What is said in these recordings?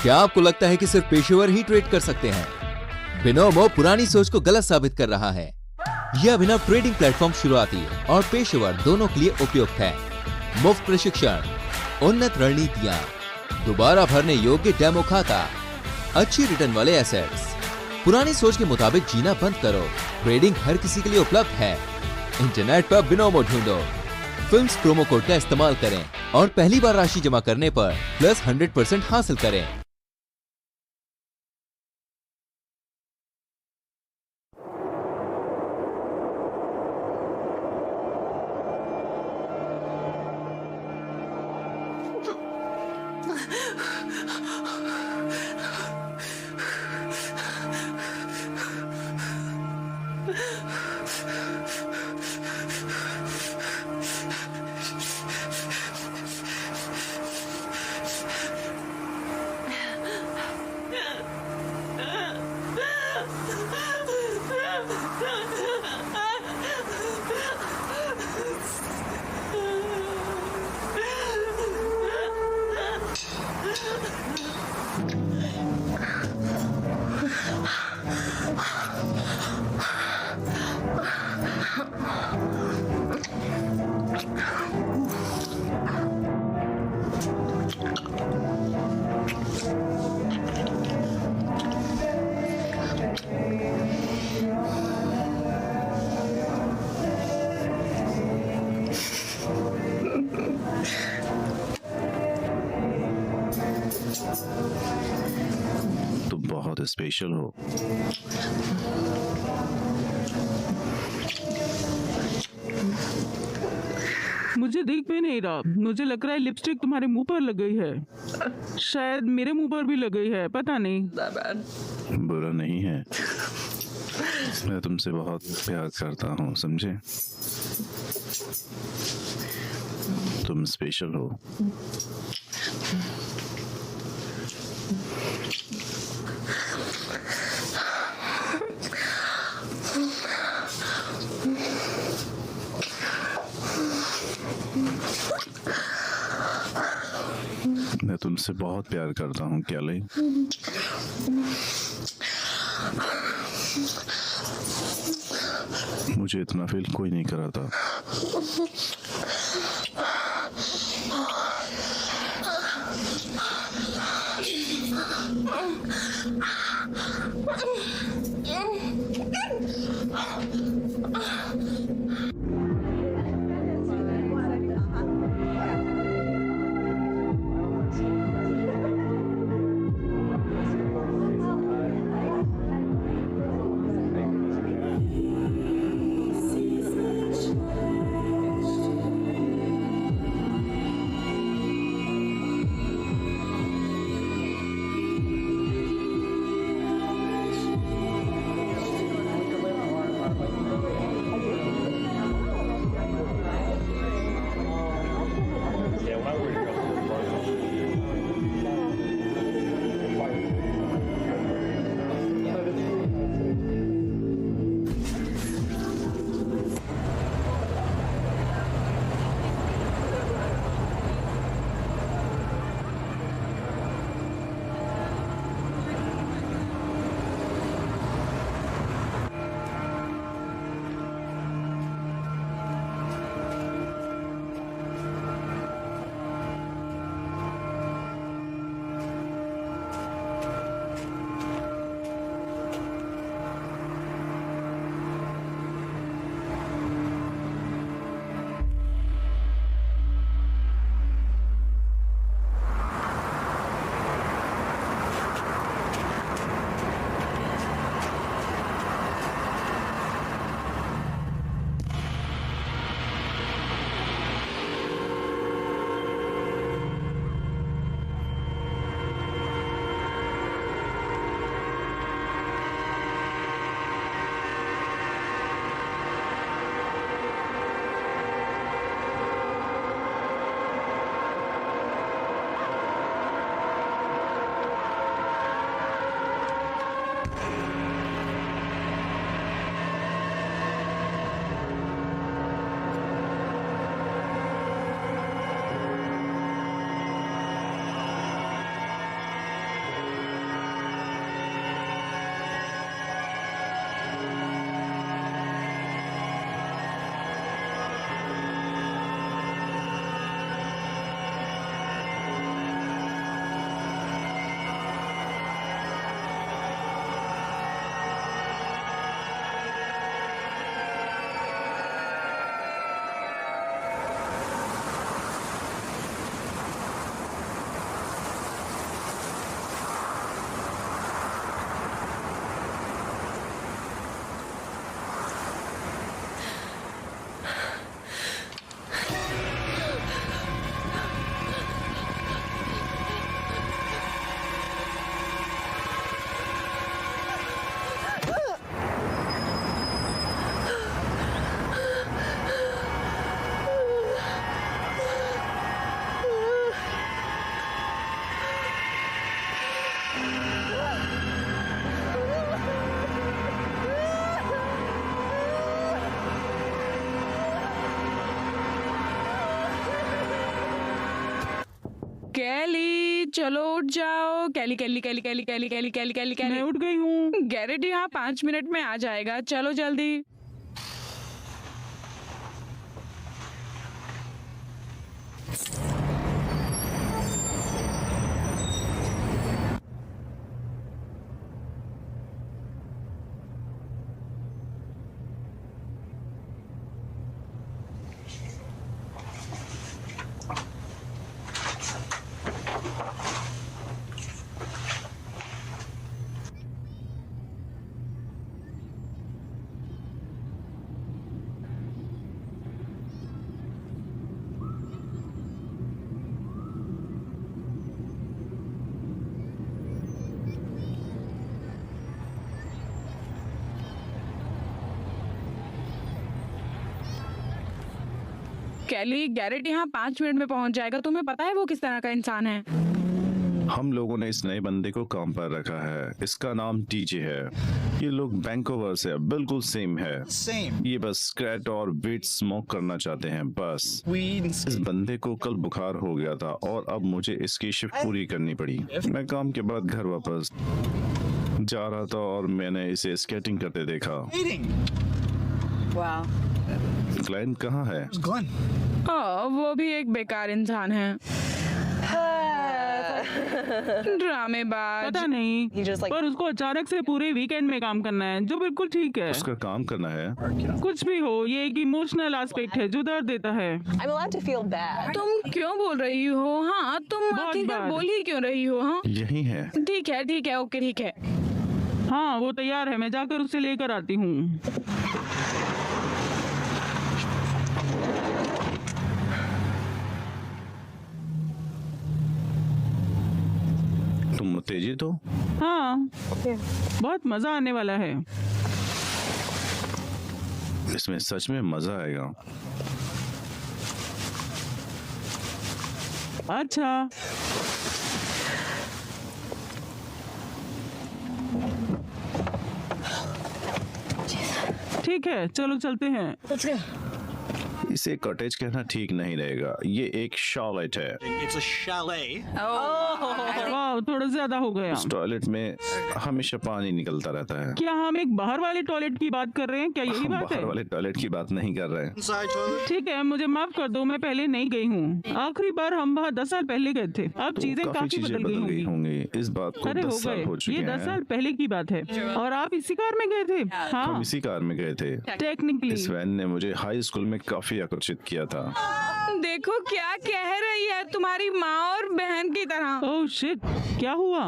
क्या आपको लगता है कि सिर्फ पेशेवर ही ट्रेड कर सकते हैं? बिनोमो पुरानी सोच को गलत साबित कर रहा है। यह अभिनव ट्रेडिंग प्लेटफॉर्म शुरुआती और पेशेवर दोनों के लिए उपयुक्त है। मुफ्त प्रशिक्षण, उन्नत रणनीतियां, दोबारा भरने योग्य डेमो खाता, अच्छी रिटर्न वाले एसेट्स। पुरानी सोच के मुताबिक जीना बंद करो। ट्रेडिंग हर किसी के लिए उपलब्ध है। इंटरनेट पर बिनोमो ढूंढो। फिल्म्स प्रोमो कोड का इस्तेमाल करें और पहली बार राशि जमा करने पर प्लस 100% हासिल करें। तुम बहुत स्पेशल हो। मुझे दिख भी नहीं रहा। मुझे लग रहा है लिपस्टिक तुम्हारे मुंह पर लग गई है। शायद मेरे मुंह पर भी लग गई है, पता नहीं। बुरा नहीं है, मैं तुमसे बहुत प्यार करता हूँ, समझे? तुम स्पेशल हो। मैं तुमसे बहुत प्यार करता हूँ कैली। मुझे इतना फील कोई नहीं करा था। कैली चलो उठ जाओ। कैली कैली कैली कैली कैली कैली कैली कैली मैं कैली। उठ गई हूँ। गैरेट यहाँ 5 मिनट में आ जाएगा, चलो जल्दी। कैली, गैरेट यहाँ 5 मिनट में पहुँच जाएगा। तुम्हें पता है वो किस तरह का इंसान है? हम लोगों ने इस नए बंदे को काम पर रखा है। इसका नाम टीजे है। ये लोग वैंकूवर से बिल्कुल सेम है। ये बस स्क्रैट और वीट स्मोक करना चाहते हैं बस। इस बंदे को कल बुखार हो गया था और अब मुझे इसकी शिफ्ट पूरी करनी पड़ी। मैं काम के बाद घर वापस जा रहा था और मैंने इसे स्केटिंग करते देखा। क्लाइंट कहाँ है? वो भी एक बेकार इंसान है। ड्रामेबाज। पता नहीं, पर उसको अचानक से पूरे वीकेंड में काम करना है, जो बिल्कुल ठीक है। उसका काम करना है। कुछ भी हो, ये एक इमोशनल एस्पेक्ट है जो दर्द देता है। I'm allowed to feel bad. तुम क्यों बोल रही हो? हाँ, तुम बहुत आखिरकार बार। बोल ही क्यों रही हो? हाँ, यही है। ठीक है, ओके, ठीक है। हाँ, वो तैयार है, मैं जाकर उसे लेकर आती हूँ। तुम उत्तेजित हो? हाँ, बहुत मजा आने वाला है। इसमें सच में मजा आएगा। अच्छा, ठीक है, चलो चलते हैं। इसे कॉटेज कहना ठीक नहीं रहेगा। ये एक शॉलेट है। It's a chalet. वाह, थोड़ा ज्यादा हो गया। इस टॉयलेट में हमेशा पानी निकलता रहता है। क्या हम एक बाहर वाले टॉयलेट की बात कर रहे हैं? क्या यही हम बात बाहर है? वाले टॉयलेट की बात नहीं कर रहे हैं। Inside toilet. ठीक है, मुझे माफ कर दो, मैं पहले नहीं गई हूँ। आखिरी बार हम वहाँ 10 साल पहले गए थे। अब तो चीजें काफी काफी चीजें बदल गई बदल गई होंगी। होंगी। इस बात को अरे 10 हो साल गए, हो चुके ये 10 हैं। साल पहले की बात है। और आप इसी कार में गए थे? हम हाँ, इसी कार में गए थे। टेक्निकली। इस वैन ने मुझे हाई स्कूल में काफी आकर्षित किया था। देखो क्या कह रही है, तुम्हारी माँ और बहन की तरह। ओह शिट, क्या हुआ?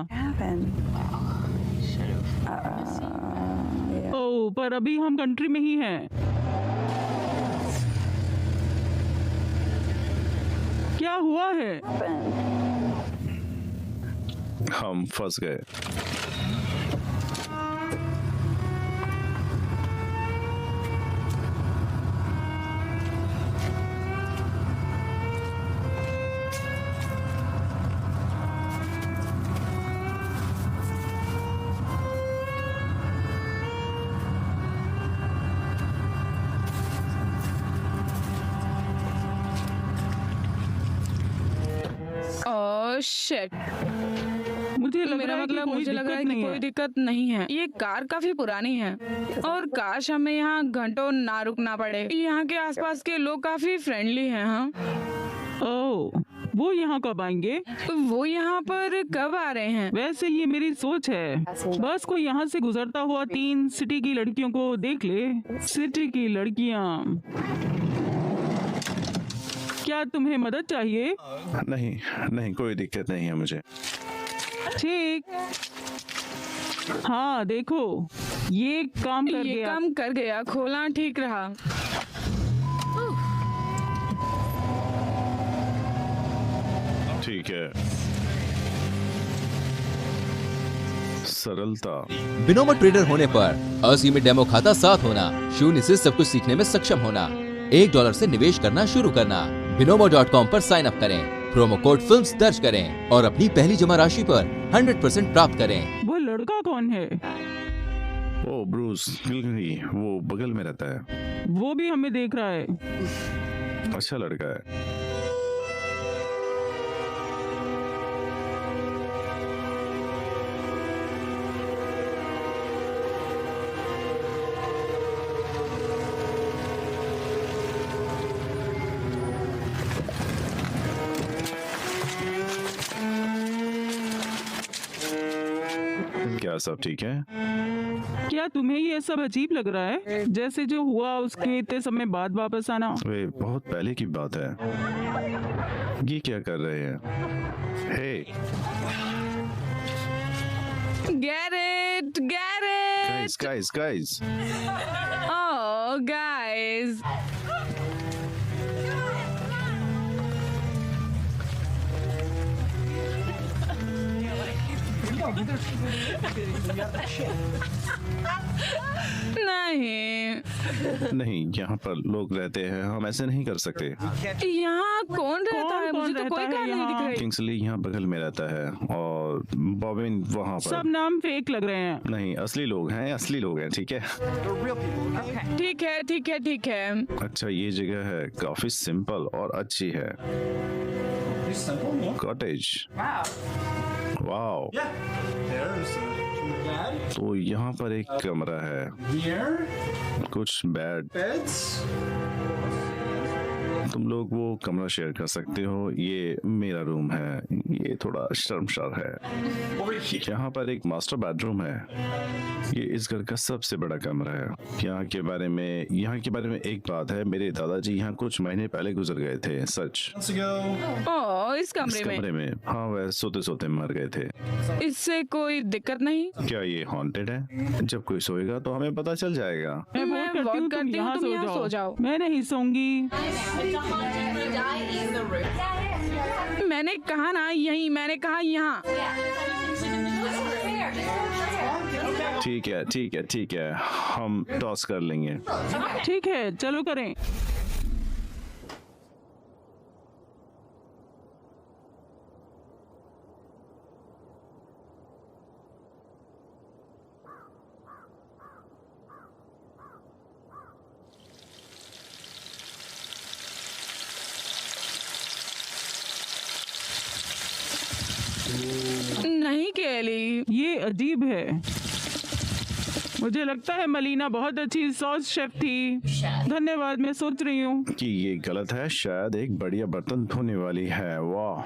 ओह, पर अभी हम कंट्री में ही हैं। क्या हुआ है? हम फंस गए। Oh shit. मुझे लग मेरा रहा है कि मतलब कोई मुझे लग रहा है दिक्कत कि नहीं कोई है। दिक्कत नहीं है। ये कार काफी पुरानी है और काश हमें यहाँ घंटों ना रुकना पड़े। यहाँ के आसपास के लोग काफी फ्रेंडली हैं। हाँ, ओह, वो यहाँ कब आएंगे? वो यहाँ पर कब आ रहे हैं? वैसे ये मेरी सोच है, बस कोई यहाँ से गुजरता हुआ 3 सिटी की लड़कियों को देख ले। सिटी की लड़कियाँ, क्या तुम्हें मदद चाहिए? नहीं नहीं, कोई दिक्कत नहीं है मुझे। ठीक। हाँ, देखो, ये काम कर ये गया। काम कर गया, खोलना ठीक रहा। ठीक है। सरलता। बिनोमो ट्रेडर होने पर असीमित डेमो खाता साथ होना, शून्य से सब कुछ सीखने में सक्षम होना, $1 से निवेश करना शुरू करना। Binomo.com पर साइन अप करें, प्रोमो कोड फिल्म्स दर्ज करें और अपनी पहली जमा राशि पर 100% प्राप्त करें। वो लड़का कौन है? ओ ब्रूस गिलगरी, वो बगल में रहता है। वो भी हमें देख रहा है। अच्छा लड़का है। क्या सब ठीक है? क्या तुम्हें ये सब अजीब लग रहा है? जैसे जो हुआ उसके इतने समय बाद वापस आना। वे बहुत पहले की बात है। ये क्या कर रहे हैं? Hey Garrett, Garrett. Guys oh guys, नहीं, नहीं, यहाँ पर लोग रहते हैं, हम ऐसे नहीं कर सकते। यहाँ कौन रहता है? कौन मुझे तो रहता कोई है कार नहीं दिख यहाँ? रही। किंग्सली यहाँ बगल में रहता है और बॉबिन वहाँ सब पर। नाम फेक लग रहे हैं। नहीं, असली लोग हैं, ठीक है। ठीक है, ठीक है, ठीक है। अच्छा, ये जगह है काफी सिंपल और अच्छी है। Cottage, wow. तो यहाँ पर एक कमरा है, कुछ बेड। तुम लोग वो कमरा शेयर कर सकते हो। ये मेरा रूम है, ये थोड़ा शर्मसार है। यहाँ पर एक मास्टर बेडरूम है। ये इस घर का सबसे बड़ा कमरा है। यहाँ के बारे में एक बात है, मेरे दादाजी यहाँ कुछ महीने पहले गुजर गए थे। सच। ओह, इस इस कमरे कमरे में, हाँ, वह सोते सोते मर गए थे। इससे कोई दिक्कत नहीं। क्या ये हॉन्टेड है? जब कोई सोएगा तो हमें पता चल जाएगा। मैं मैं वोट करती हूँ तुम यहाँ सो जाओ। मैं नहीं सोऊंगी। मैंने कहा ना यहीं, मैंने कहा यहाँ। ठीक है, हम टॉस कर लेंगे। ठीक है, चलो करें। नहीं केली, ये अजीब है। मुझे लगता है मलीना बहुत अच्छी सॉस शेफ थी। धन्यवाद। मैं सोच रही हूँ कि ये गलत है। शायद एक बढ़िया बर्तन धोने वाली है। वाह,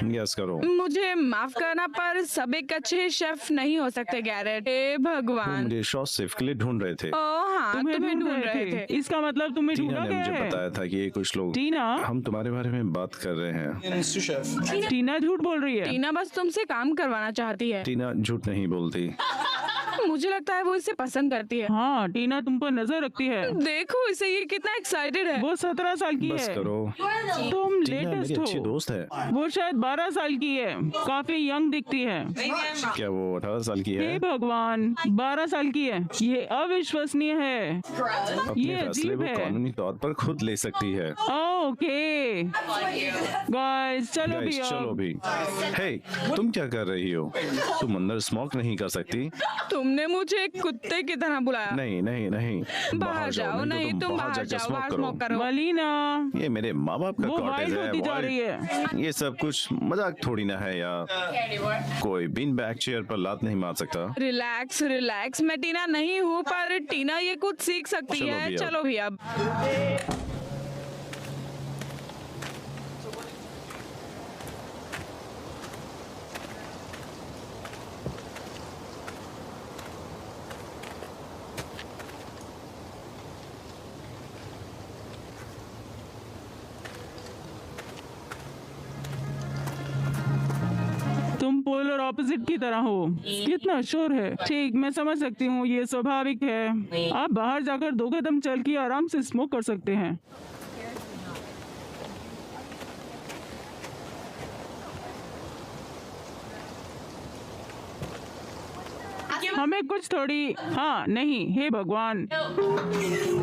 यस करो। मुझे माफ करना पर सब एक अच्छे शेफ नहीं हो सकते गैरेट। हे वो भगवान। मुझे शॉस शेफ के लिए ढूंढ रहे थे। ओह हाँ, तुम्हें ढूंढ रहे थे। इसका मतलब तुम्हें टीना ढूंढा ने गया मुझे है। बताया था कि ये कुछ लोग, टीना? हम तुम्हारे बारे में बात कर रहे हैं। टीना झूठ बोल रही है। टीना बस तुमसे काम करवाना चाहती है। टीना झूठ नहीं बोलती। मुझे लगता है वो इसे पसंद करती है। हाँ, टीना तुम पर नजर रखती है। देखो इसे, ये कितना एक्साइटेड है। वो 17 साल की बस है। करो। तुम टीना मेरी लेटेस्ट अच्छी हो। दोस्त है। वो शायद 12 साल की है। काफी यंग दिखती है। क्या वो 18 साल की है? हे भगवान, 12 साल की है। ये अविश्वसनीय है। अपने ये फैसले अजीब वो है। कानूनी तौर पर खुद ले सकती है। ओके गाइस, चलो भी गाइस, चलो अब। भी। हे, तुम क्या कर रही हो? तुम अंदर स्मोक नहीं कर सकती। तुमने मुझे एक कुत्ते की तरह बुलाया। नहीं। बाहर जाओ, नहीं तो तुम बाहर जाकर जाओ, बाहर स्मोक स्मोक करो। मलीना, ये मेरे माँ बाप का वो कॉटेज वाइल्ड है। होती जा रही है। ये सब कुछ मजाक थोड़ी ना है यार। कोई बीन बैग चेयर पर लात नहीं मार सकता। रिलैक्स रिलैक्स, मैं टीना नहीं हूँ पर टीना ये कुछ सीख सकती चलो है। भी अब। चलो भी अब। तुम पोलर ऑपोजिट की तरह हो। कितना शोर है। ठीक, मैं समझ सकती हूँ, ये स्वाभाविक है। आप बाहर जाकर 2 कदम चल के आराम से स्मोक कर सकते हैं। हमें कुछ थोड़ी, हाँ नहीं, हे भगवान,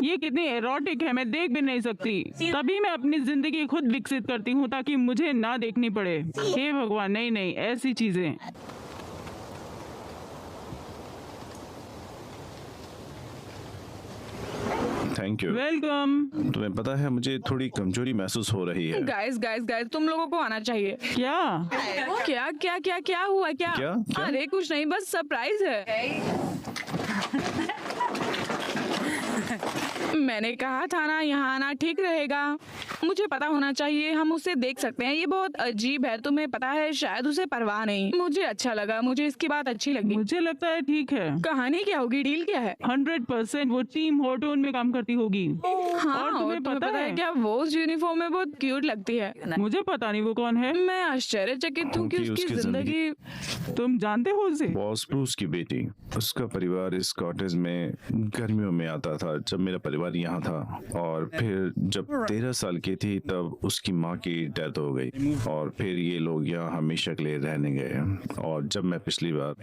ये कितनी एरोटिक है, मैं देख भी नहीं सकती। तभी मैं अपनी जिंदगी खुद विकसित करती हूँ ताकि मुझे ना देखनी पड़े। हे भगवान, नहीं, ऐसी चीजें। Thank you. वेलकम। तुम्हें पता है मुझे थोड़ी कमजोरी महसूस हो रही है। गाइस गाइस गाइस, तुम लोगों को आना चाहिए। क्या? क्या क्या क्या क्या हुआ? क्या क्या? अरे कुछ नहीं, बस सरप्राइज है। मैंने कहा था ना यहाँ आना ठीक रहेगा। मुझे पता होना चाहिए, हम उसे देख सकते हैं। ये बहुत अजीब है, तुम्हें पता है, शायद उसे परवाह नहीं। मुझे अच्छा लगा, मुझे इसकी बात अच्छी लगी। मुझे लगता है ठीक है। कहानी क्या होगी, डील क्या है? 100% वो टीम हॉटोन में काम करती होगी। हाँ, और तुम्हें पता है क्या वो उस यूनिफॉर्म में बहुत क्यूट लगती है। मुझे पता नहीं वो कौन है। मैं आश्चर्यचकित हूँ कि क्योंकि उसकी उसकी जिंदगी। तुम जानते हो उसे? बॉस ब्रूस की बेटी। उसका परिवार इस कॉटेज में गर्मियों में आता था जब मेरा परिवार यहाँ था, और फिर जब 13 साल की थी तब उसकी माँ की डेथ हो गई, और फिर ये लोग यहाँ हमेशा के लिए रहने गए। और जब मैं पिछली बार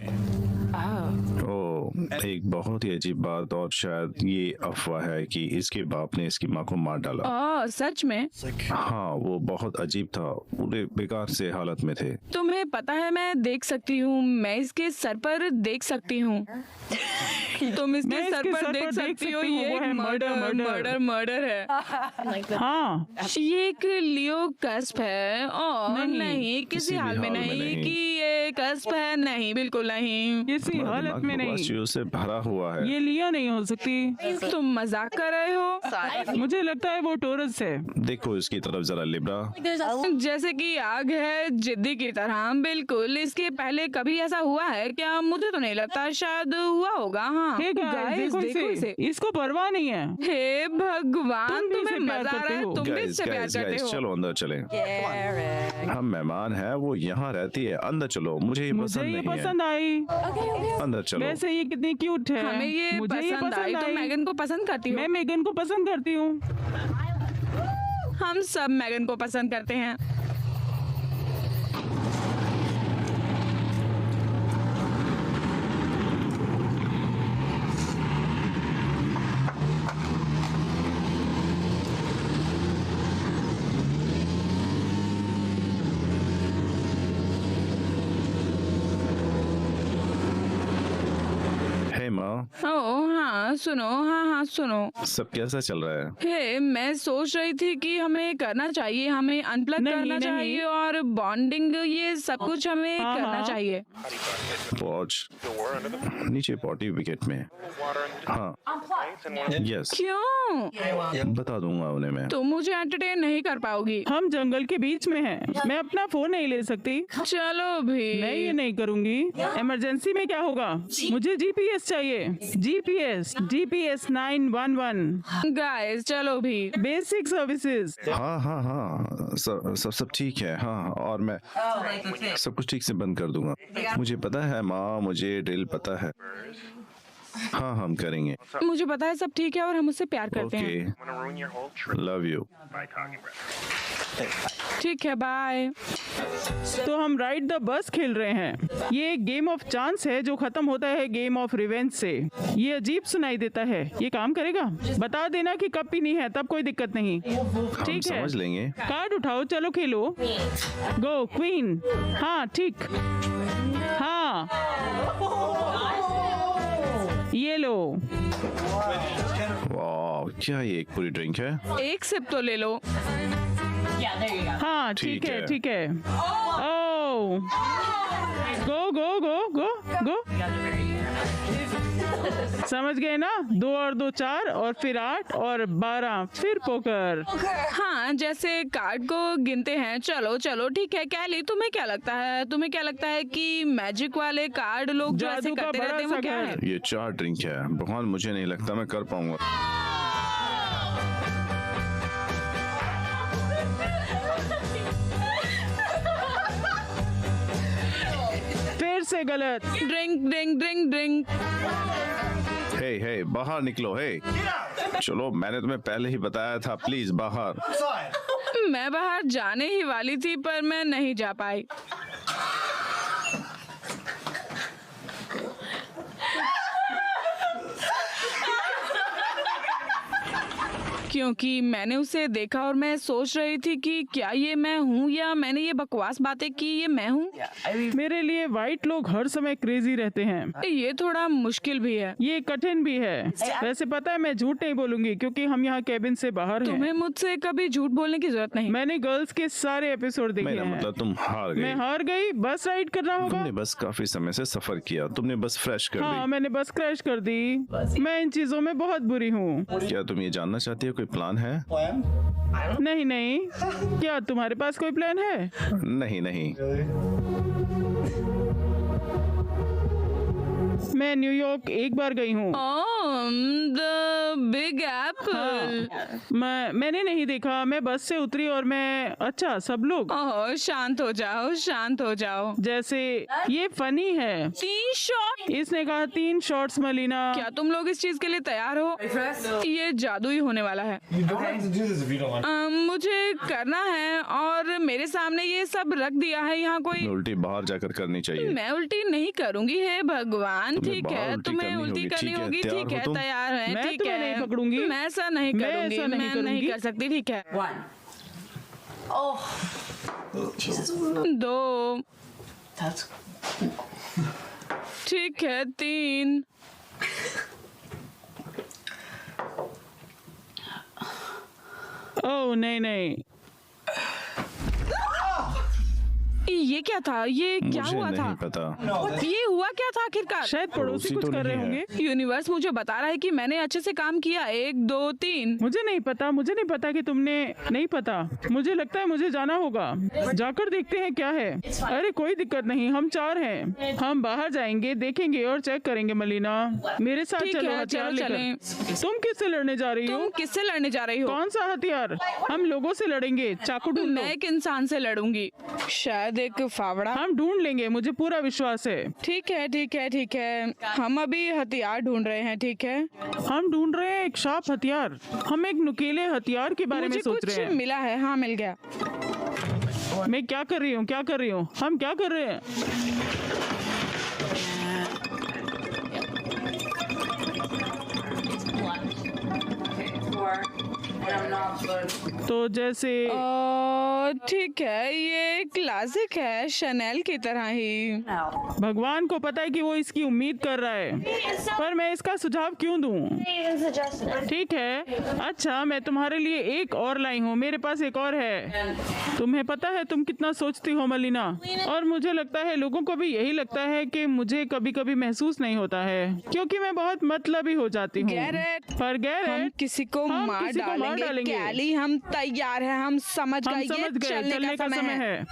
एक बहुत ही अजीब बात, और शायद ये अफवाह है कि इसके बाप ने इसकी माँ को मार डाला। सच में? हाँ, वो बहुत अजीब था, पूरे बेकार से हालत में थे। तुम्हें पता है, मैं देख सकती हूँ, मैं इसके सर पर देख सकती हूँ। तुम इसके मैं सर इसके पर सर देख पर देख सकती हो, सकती हूँ, ये वो है मर्डर है। हाँ, ये एक लियो कस्प है, और नहीं, किसी हाल में नहीं कि ये कस्प है, नहीं, बिल्कुल नहीं। किसी हालत में नहीं। चीजों से भरा हुआ है। ये लिया नहीं हो सकती। तुम मजाक कर रहे हो? मुझे लगता है वो टोरस है। देखो इसकी तरफ जरा, लिब्रा। जैसे कि आग है, जिद्दी की तरह। बिल्कुल, इसके पहले कभी ऐसा हुआ है क्या? मुझे तो नहीं लगता, शायद हुआ होगा। हाँ, हे गाइस, गाइस, देखो इसे। इसको परवाह नहीं है। हे भगवान, तुम भी तुम्हें इसे प्यार मजा आ करते रहा है, हो। तुम भी गाइस इससे प्यार गाइस करते गाइस, हो। चलो अंदर चलें। हम मेहमान हैं, वो यहाँ रहती है। अंदर चलो, मुझे ये मुझे पसंद ये नहीं पसंद आई। है। अंदर चलो। वैसे ये कितनी क्यूट है। हमें ये मुझे पसंद आई। तुम मैगन को पसंद करती हो? मैं मेगन को पसंद करती हूँ। हम सब मैगन को पसंद करते हैं। हे माँ, ओह हाँ, सुनो, हाँ सुनो। सब कैसा चल रहा है? हे, मैं सोच रही थी कि हमें करना चाहिए, हमें अनप्लग नहीं, करना नहीं। चाहिए, और बॉन्डिंग, ये सब कुछ हमें हाँ, करना हाँ। चाहिए। पॉच नीचे पॉटी विकेट में। हाँ, यस, क्यों? बता दूंगा उन्हें मैं। तुम मुझे एंटरटेन नहीं कर पाओगी। हम जंगल के बीच में हैं। मैं अपना फोन नहीं ले सकती। चलो भी। मैं ये नहीं करूंगी। इमरजेंसी में क्या होगा? मुझे जीपीएस चाहिए। जीपीएस 911। गाइस, चलो भी। Basic services. हाँ, सब ठीक है। हाँ, और मैं सब कुछ ठीक से बंद कर दूंगा। मुझे पता है माँ, मुझे ड्रिल पता है। हाँ, हम करेंगे। मुझे पता है सब ठीक है, और हम उससे प्यार करते हैं। Okay, love you. ठीक है, बाय। तो हम राइड द बस खेल रहे हैं। ये एक गेम ऑफ चांस है जो खत्म होता है गेम ऑफ रिवेंज से। ये अजीब सुनाई देता है। ये काम करेगा? बता देना कि कब पीनी है, तब कोई दिक्कत नहीं। हम ठीक है, समझ लेंगे। कार्ड उठाओ, चलो खेलो। गो क्वीन। हाँ, ठीक। हाँ, ये लो। वाह, क्या ये एक पूरी ड्रिंक है? एक सिप तो ले लो। हाँ, ठीक ठीक है, है। ठीक है। ओ, गो गो गो गो गो। समझ गए ना? 2 और 2 4, और फिर 8 और 12, फिर पोकर। हाँ, जैसे कार्ड को गिनते हैं। चलो चलो, ठीक है। कैली, तुम्हें क्या लगता है कि मैजिक वाले कार्ड लोग जो ऐसे जादू का करते बड़ा रहते हैं, वो सा क्या घर। है? ये 4 ड्रिंक है। भगवान, मुझे नहीं लगता मैं कर पाऊंगा। फिर से गलत। Drink drink drink drink. Hey, बाहर निकलो। हे, चलो, मैंने तुम्हें पहले ही बताया था, प्लीज बाहर। मैं बाहर जाने ही वाली थी, पर मैं नहीं जा पाई। क्योंकि मैंने उसे देखा और मैं सोच रही थी कि क्या ये मैं हूँ या मैंने ये बकवास बातें की ये मैं हूँ। मेरे लिए वाइट लोग हर समय क्रेजी रहते हैं। ये थोड़ा मुश्किल भी है। ये कठिन भी है। वैसे पता है मैं झूठ नहीं बोलूंगी क्योंकि हम यहाँ केबिन से बाहर हैं। तुम्हें मुझसे कभी झूठ बोलने की जरूरत नहीं। मैंने गर्ल्स के सारे एपिसोड देखे मेरा हैं। मतलब तुम हार मैं गई। हार गई। बस राइड करना होगा। तुमने बस काफी समय से सफर किया, तुमने बस फ्रेश कर हाँ दी। मैंने बस क्रैश कर दी। मैं इन चीजों में बहुत बुरी हूँ। क्या तुम ये जानना चाहती हो कोई प्लान है? नहीं नहीं, क्या तुम्हारे पास कोई प्लान है? नहीं नहीं। मैं न्यूयॉर्क एक बार गई हूँ। The big Apple. मैंने नहीं देखा। मैं बस से उतरी और मैं अच्छा सब लोग ओह शांत हो जाओ, शांत हो जाओ। जैसे ये फनी है। 3 शॉट। इसने कहा 3 शॉट्स मलीना। क्या तुम लोग इस चीज के लिए तैयार हो? ये जादू ही होने वाला है। मुझे करना है और मेरे सामने ये सब रख दिया है। यहाँ कोई उल्टी बाहर जाकर करनी चाहिए। मैं उल्टी नहीं करूंगी। हे भगवान, तुम्हें ठीक बाहर है उल्टी तुम्हें करनी उल्टी होगी, करनी ठीक है, होगी। तैयार ठीक हो है तुम? तैयार है। मैं ठीक तुम्हें है नहीं पकड़ूंगी। मैं ऐसा नहीं मैं करूंगी। ऐसा नहीं मैं नहीं करूंगी। कर सकती। ठीक है 2 ठीक है 3 ओह नहीं नहीं, ये क्या था? ये क्या मुझे हुआ नहीं था? पता। ये हुआ क्या था आखिरकार? शायद पड़ोसी पड़ोसी कुछ तो कर रहे नहीं है। होंगे। यूनिवर्स मुझे बता रहा है कि मैंने अच्छे से काम किया। 1 2 3 मुझे नहीं पता कि तुमने नहीं पता। मुझे लगता है मुझे जाना होगा। जाकर देखते हैं क्या है। अरे कोई दिक्कत नहीं, हम 4 हैं। हम बाहर जाएंगे, देखेंगे और चेक करेंगे। मलीना मेरे साथ ठीक चलो। है, हथियार चलो लेकर। तुम किससे लड़ने जा रही हो? तुम किससे लड़ने जा रही हो? कौन सा हथियार? हम लोगों से लड़ेंगे। चाकू ढूंढ लो। मैं एक इंसान से लड़ूंगी। शायद एक फावड़ा। हम ढूंढ लेंगे, मुझे पूरा विश्वास है। ठीक है ठीक है ठीक है। हम अभी हथियार ढूंढ रहे हैं। ठीक है हम ढूंढ रहे हैं एक शार्प हथियार। हम एक नुकीले हथियार के बारे में मुझे सोच रहे कुछ हैं। मिला है। हाँ मिल गया। मैं क्या कर रही हूँ? हम क्या कर रहे हैं? तो जैसे ठीक है, ये क्लासिक है, शनेल की तरह ही। भगवान को पता है कि वो इसकी उम्मीद कर रहा है, पर मैं इसका सुझाव क्यों दूं? ठीक है, अच्छा मैं तुम्हारे लिए एक और लाई हूँ। मेरे पास एक और है। तुम्हें पता है तुम कितना सोचती हो मलीना, और मुझे लगता है लोगों को भी यही लगता है कि मुझे कभी कभी महसूस नहीं होता है क्योंकि मैं बहुत मतलबी हो जाती हूँ। गैरेट, पर हम गैरेट किसी को हम मार किसी को मार डालेंगे। डालेंगे। कैली, हम तैयार हैं। हम समझ हम गए। समझ ये गए, चलने का समय है।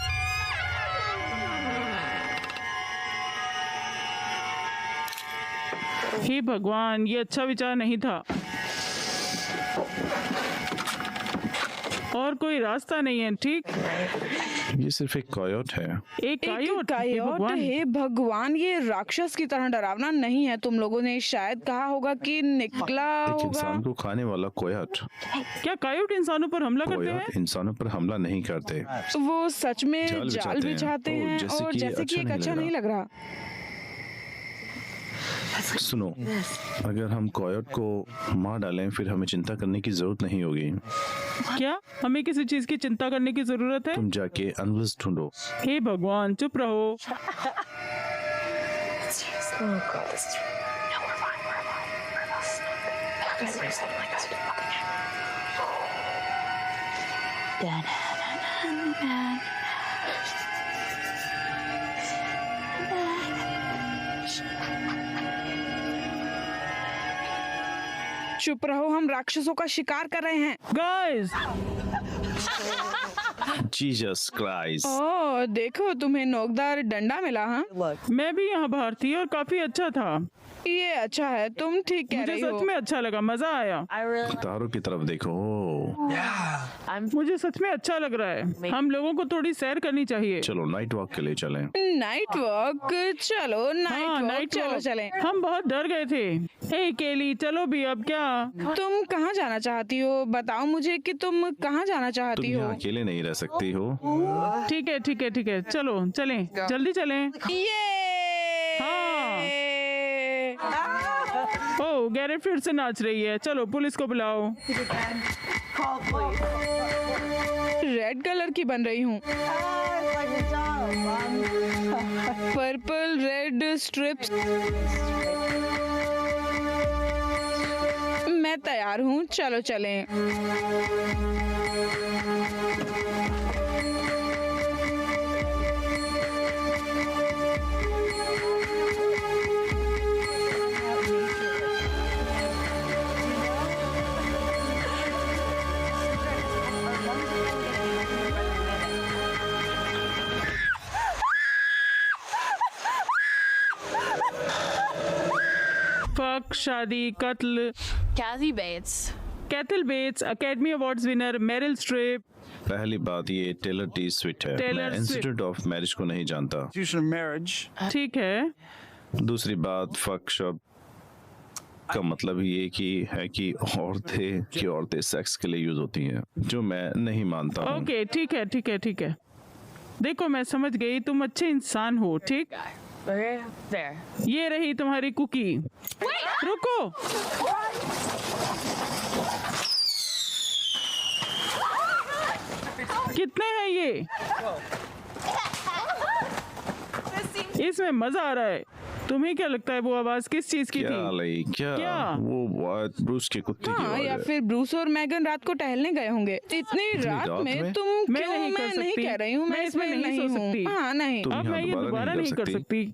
हे भगवान, ये अच्छा विचार नहीं था। और कोई रास्ता नहीं है। ठीक, ये सिर्फ एक कॉयोट है। एक कायोट। हे कायोट। भगवान। हे भगवान, ये राक्षस की तरह डरावना नहीं है। तुम लोगों ने शायद कहा होगा कि निकला एक होगा। इंसान को खाने वाला कोयोट। क्या कायोट इंसानों पर हमला करते हैं? कोयोट इंसानों पर हमला नहीं करते। वो सच में जाल जाल बिछाते हैं। बिछाते हैं, और जैसे कि एक अच्छा नहीं लग रहा। सुनो, अगर हम कोयोट को मार डालें फिर हमें चिंता करने की जरूरत नहीं होगी। क्या हमें किसी चीज की चिंता करने की जरूरत है? तुम जाके अनवस ढूंढो। हे भगवान, चुप रहो। चुप रहो, हम राक्षसों का शिकार कर रहे हैं। Guys, Jesus Christ. ओह देखो, तुम्हें नोकदार डंडा मिला। हाँ, मैं भी यहाँ बाहर थी और काफी अच्छा था। ये अच्छा है। तुम ठीक कह मुझे रही हो। सच में अच्छा लगा, मजा आया। तारों की तरफ देखो। मुझे सच में अच्छा लग रहा है। हम लोगों को थोड़ी सैर करनी चाहिए। चलो नाइट वॉक के लिए चलें। नाइट वॉक, चलो नाइट हाँ, वॉक, नाइट चलो वॉक। चले। हम बहुत डर गए थे। हे केली, चलो भी अब क्या? तुम कहाँ जाना चाहती हो? बताओ मुझे कि तुम कहाँ जाना तुम चाहती हो। यहाँ अकेले नहीं रह सकती हो। ठीक है ठीक है ठीक है, चलो चलें, जल्दी चलें। ये हाँ। ओह, गैरेट फिर से नाच रही है। चलो पुलिस को बुलाओ। रेड कलर की बन रही हूँ। Purple red strips. मैं तैयार हूँ, चलो चलें। फक, शादी, कत्ल। Kathy Bates. Kathy Bates, academy awards winner Meryl Streep. पहली बात, ये टेलर टी स्विफ्ट है। टेलर मैं स्विफ्ट। इंस्टीट्यूट ऑफ मैरिज को नहीं जानता। ठीक है। दूसरी बात, फक शब्द का मतलब ये कि औरतें सेक्स के लिए यूज होती हैं, जो मैं नहीं मानता हूँ। ओके, ठीक है, ठीक है, ठीक है। देखो, मैं समझ गई, तुम अच्छे इंसान हो, ठीक। Okay, there. ये रही तुम्हारी कुकी। रुको। कितने हैं ये? इसमें मजा आ रहा है। तुम्हें क्या लगता है वो आवाज किस चीज की क्या थी? लाई क्या? क्या? वो बात ब्रूस के कुत्ते की हाँ, आवाज या है। फिर ब्रूस और मैगन रात को टहलने गए होंगे। इतनी रात रात में में? तुम मैं क्यों? नहीं कर मैं नहीं सकती। कह रही हूँ, मैं इसमें नहीं सो हूँ। सकती। हाँ, नहीं। तुम अब यहाँ मैं ये दोबारा नहीं कर सकती।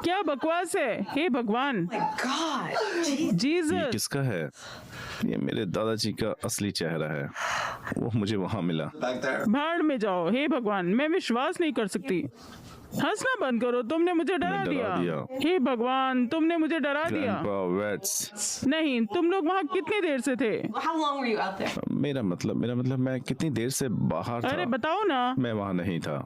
क्या बकवास है? हे भगवान! ये जीसस! किसका है? ये मेरे दादाजी का असली चेहरा है, वो मुझे वहाँ मिला। भाड़ में जाओ। हे भगवान, मैं विश्वास नहीं कर सकती। हंसना बंद करो, तुमने मुझे डरा मैं डरा दिया। हे भगवान, तुमने मुझे डरा दिया। Grandpa waits. नहीं, तुम लोग वहाँ कितनी देर से थे? How long were you out there? मेरा मतलब मैं कितनी देर से बाहर अरे था? बताओ ना। मैं वहाँ नहीं था।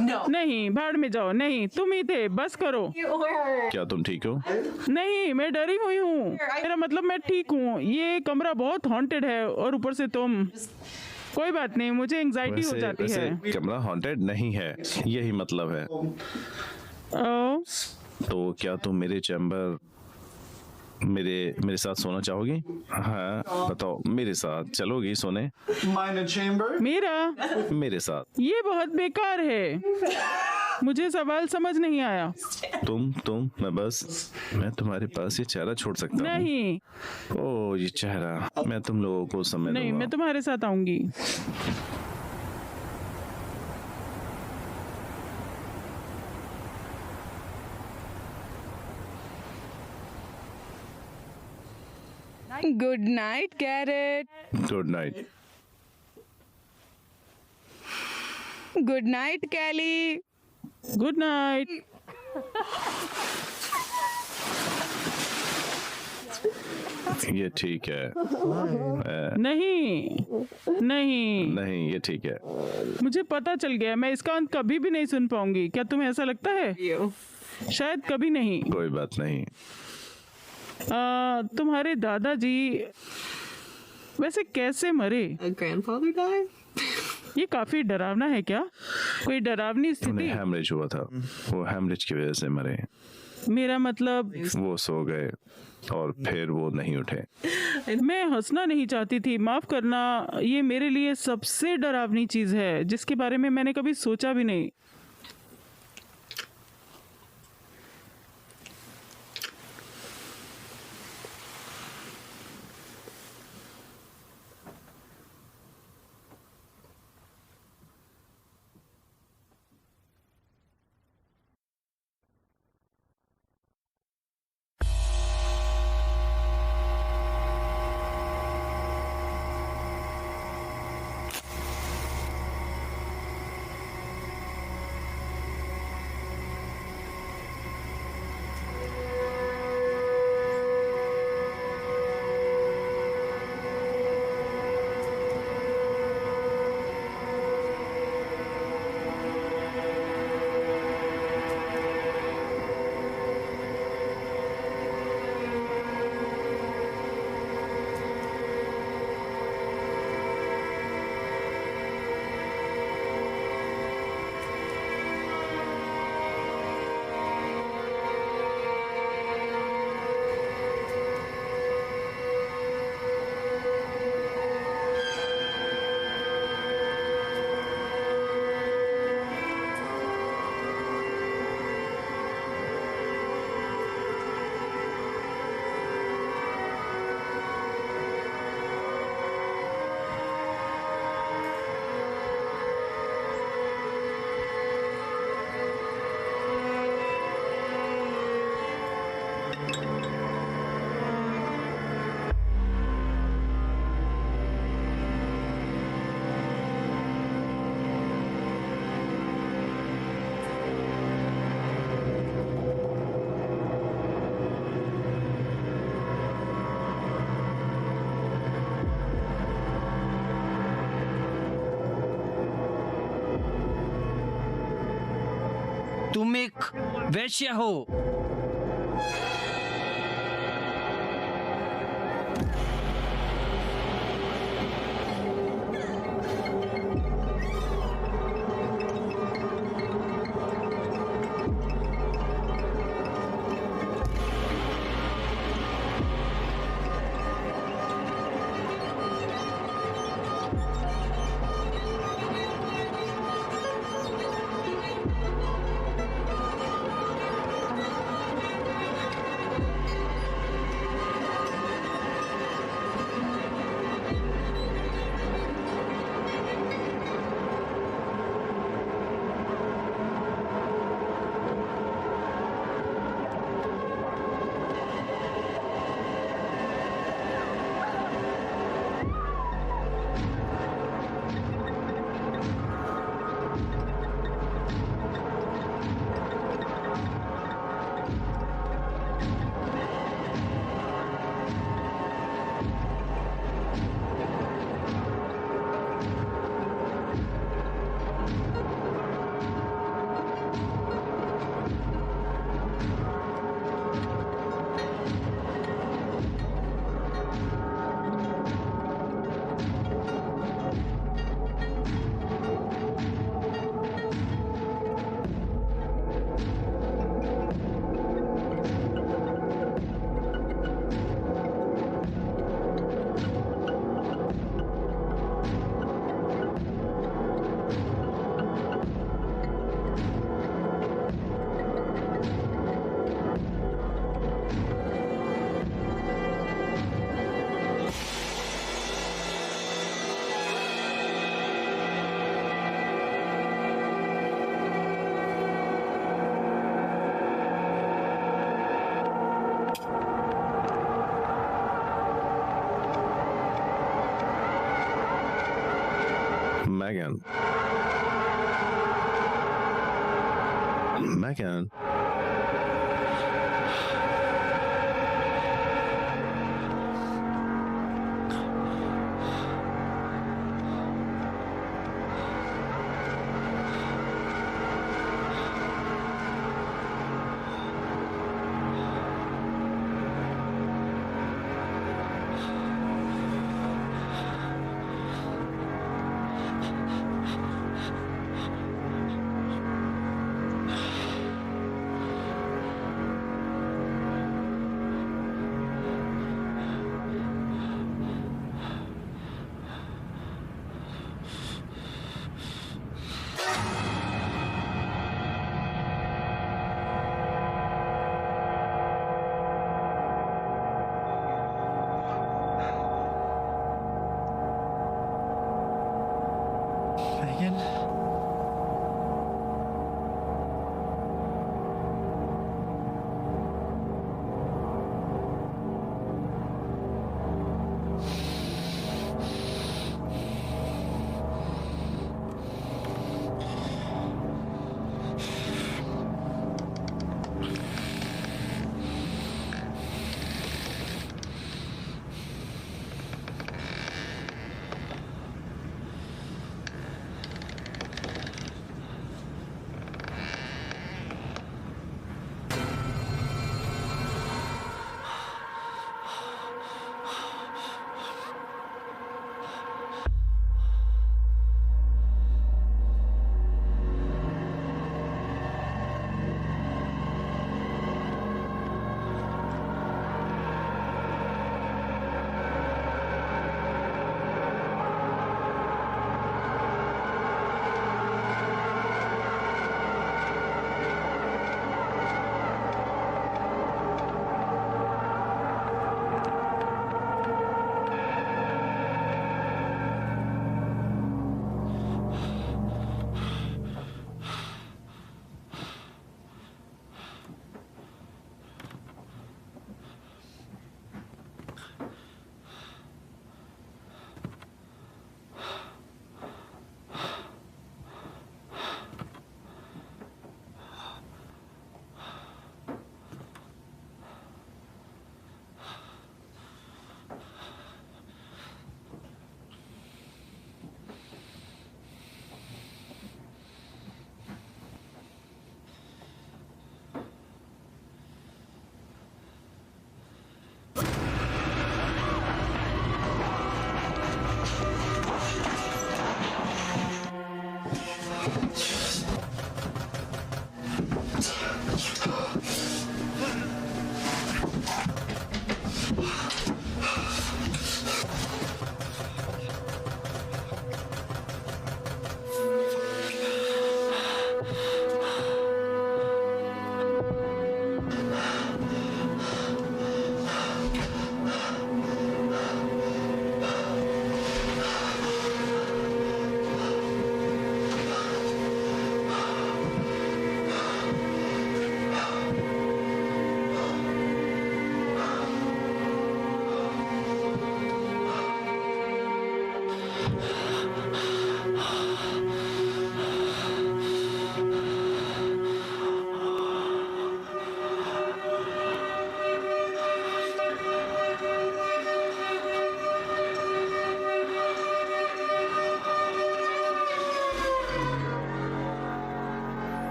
No. नहीं, भाड़ में जाओ। नहीं, तुम ही थे, बस करो। You were. क्या तुम ठीक हो? नहीं, मैं डरी हुई हूँ। मेरा मतलब मैं ठीक हूँ। ये कमरा बहुत हॉन्टेड है और ऊपर से तुम। कोई बात नहीं, मुझे एंजाइटी हो जाती है। वैसे कमरा हॉन्टेड नहीं है, यही मतलब है। ओ, तो क्या तुम मेरे चैम्बर मेरे साथ सोना चाहोगी? हाँ बताओ, मेरे साथ चलोगी सोने? मेरा मेरे साथ। ये बहुत बेकार है। मुझे सवाल समझ नहीं आया। मैं तुम्हारे पास ये चेहरा छोड़ सकता हूँ? नहीं, ओ ये चेहरा, मैं तुम लोगों को समय नहीं, दूंगा। मैं तुम्हारे साथ आऊंगी। Good night Carrot. Good night. Good night Kelly. Good night. ये ठीक है। नहीं, नहीं, नहीं ये ठीक है। मुझे पता चल गया, मैं इसका अंत कभी भी नहीं सुन पाऊंगी। क्या तुम्हें ऐसा लगता है? शायद कभी नहीं। कोई बात नहीं। तुम्हारे दादाजी वैसे कैसे मरे? A grandfather died? ये काफी डरावना है। क्या कोई डरावनी उन्हें स्थिति? हैमरेज हुआ था, वो हैमरेज की वजह से मरे। मेरा मतलब, वो सो गए और फिर वो नहीं उठे। मैं हंसना नहीं चाहती थी, माफ करना। ये मेरे लिए सबसे डरावनी चीज है जिसके बारे में मैंने कभी सोचा भी नहीं। तुम एक वैश्य हो। Megan. Megan.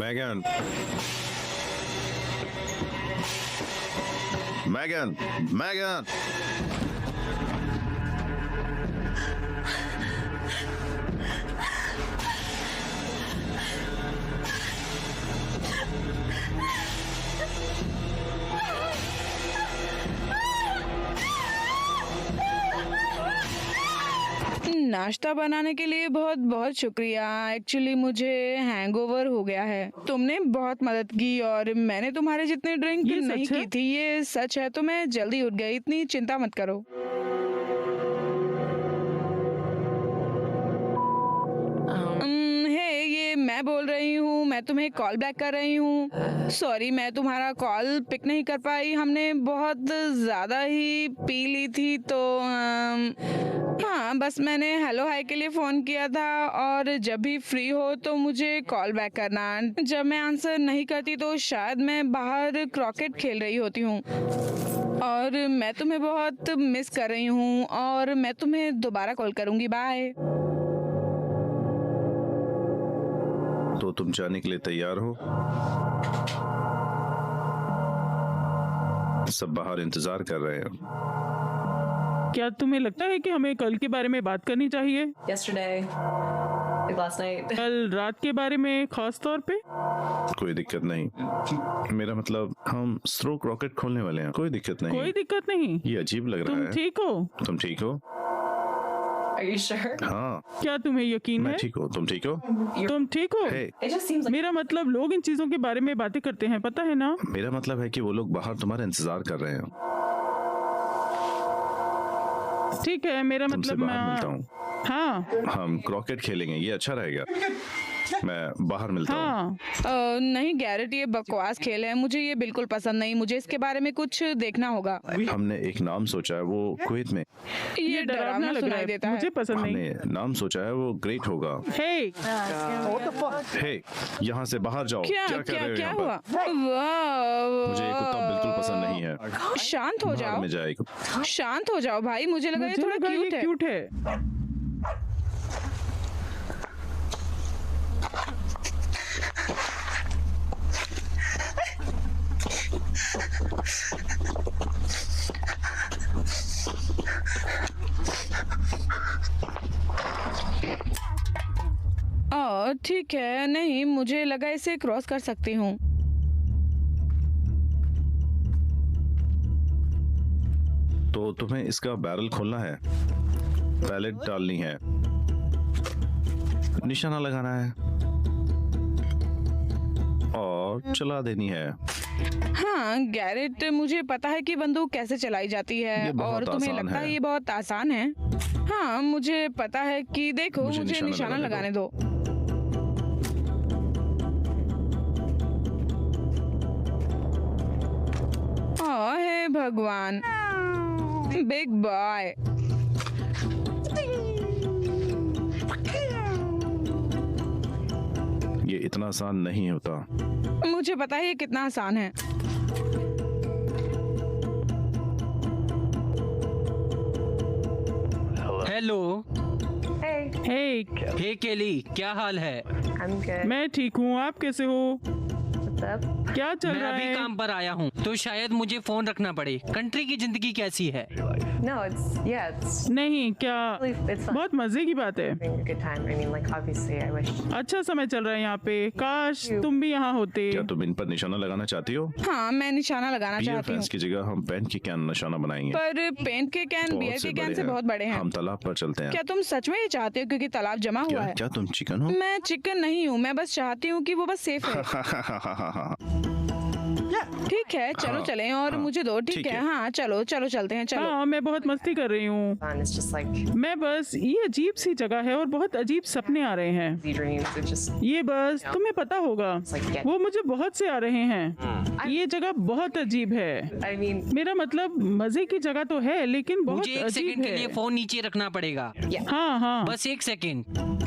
Megan? Megan. Megan. Megan. नाश्ता बनाने के लिए बहुत बहुत शुक्रिया। एक्चुअली मुझे हैंगओवर हो गया है। तुमने बहुत मदद की और मैंने तुम्हारे जितनी ड्रिंक ये नहीं सच है? की थी। ये सच है, तो मैं जल्दी उठ गई, इतनी चिंता मत करो। हे, ये मैं बोल रही हूँ, मैं तुम्हें कॉल बैक कर रही हूँ। सॉरी, मैं तुम्हारा कॉल पिक नहीं कर पाई। हमने बहुत ज़्यादा ही पी ली थी, तो हाँ, बस मैंने हेलो हाय के लिए फ़ोन किया था। और जब भी फ्री हो तो मुझे कॉल बैक करना। जब मैं आंसर नहीं करती तो शायद मैं बाहर क्रिकेट खेल रही होती हूँ और मैं तुम्हें बहुत मिस कर रही हूँ और मैं तुम्हें दोबारा कॉल करूँगी। बाय। तो तुम जाने के लिए तैयार हो? सब बाहर इंतजार कर रहे हैं। क्या तुम्हें लगता है कि हमें कल के बारे में बात करनी चाहिए? Yesterday, like last night. कल रात के बारे में खास तौर पे? कोई दिक्कत नहीं। मेरा मतलब हम स्ट्रोक रॉकेट खोलने वाले हैं। कोई दिक्कत नहीं। कोई दिक्कत नहीं। ये अजीब लग रहा तुम है। ठीक हो? तुम ठीक हो? Are you sure? हाँ, क्या तुम्हें यकीन मैं है? ठीक हूँ। तुम ठीक हो? तुम ठीक हो? हे, It just seems like मेरा मतलब लोग इन चीजों के बारे में बातें करते हैं, पता है ना? मेरा मतलब है कि वो लोग बाहर तुम्हारा इंतजार कर रहे हैं। ठीक है, मेरा तुमसे मतलब बाहर मिलता मैं हूँ। हाँ हम क्रिकेट खेलेंगे, ये अच्छा रहेगा। मैं बाहर मिलता हूँ। हाँ। नहीं गैरेट, ये बकवास खेल है। मुझे ये बिल्कुल पसंद नहीं। मुझे इसके बारे में कुछ देखना होगा। हमने एक नाम सोचा है, वो कुवैत में। ये डरावना लग रहा सुनाई है, देता है। मुझे पसंद नहीं। हमने नाम सोचा है, वो ग्रेट होगा। हे, हे, यहाँ से बाहर जाओ। क्या कर क्या रहे हो क्या यहाँ हुआ? पर? वाह, मुझे ये कुत्ता बिल्कुल पसंद नहीं है। शांत हो बाहर जाओ, में जाएगा। शांत हो जाओ भाई। मुझे लगा ये मुझे थोड़ा लगा ये क्यूट है। क्यूट है। ठीक है। नहीं, मुझे लगा इसे क्रॉस कर सकती हूँ। तो तुम्हें इसका बैरल खोलना है, पैलेट डालनी है, निशाना लगाना है और चला देनी है। हाँ गैरेट, मुझे पता है कि बंदूक कैसे चलाई जाती है ये बहुत और तुम्हें आसान लगता है। है ये बहुत आसान है। हाँ मुझे पता है कि देखो, मुझे मुझे निशाना लगाने दो। हे भगवान, बिग बॉय। ये इतना आसान नहीं होता। मुझे पता है ये कितना आसान है। हेलो। हे, हे केली, क्या हाल है? I'm good. मैं ठीक हूँ, आप कैसे हो? What's up? क्या चल मैं रहा अभी है? काम पर आया हूँ, तो शायद मुझे फोन रखना पड़े। कंट्री की जिंदगी कैसी है? No, it's नहीं, क्या it's fun. बहुत मजे की बात है। Having a good time. I mean, like obviously, I wish. अच्छा समय चल रहा है यहाँ पे। काश तुम भी यहाँ होते। क्या तुम इन पर निशाना लगाना चाहती हो? हाँ मैं निशाना लगाना बियर चाहती हूँ, फैंस की जगह हम पेंट के कैन निशाना बनाएंगे। पर पेंट के कैन बियर बहुत के से कैन बड़े से हैं। बहुत बड़े हैं। हम तालाब पर चलते हैं। क्या तुम सच में ये चाहते हो? क्योंकि तालाब जमा हुआ क्या है। क्या तुम चिकन हो? मैं चिकन नहीं हूँ, मैं बस चाहती हूँ कि वो बस सेफ है। ठीक है, चलो हाँ, चलें और हाँ, मुझे दो। ठीक ठीक है, है। हाँ चलो चलो चलते हैं, चलो। हाँ, मैं बहुत मस्ती कर रही हूँ। Fun. It's just like मैं बस, ये अजीब सी जगह है और बहुत अजीब सपने आ रहे हैं। easy dreams. It's just ये बस तुम्हें पता होगा, वो मुझे बहुत से आ रहे हैं। ये जगह बहुत अजीब है। I mean, मेरा मतलब मजे की जगह तो है, लेकिन बहुत मुझे एक अजीब सेकंड के लिए है। फोन नीचे रखना पड़ेगा। हाँ हाँ, बस एक सेकंड।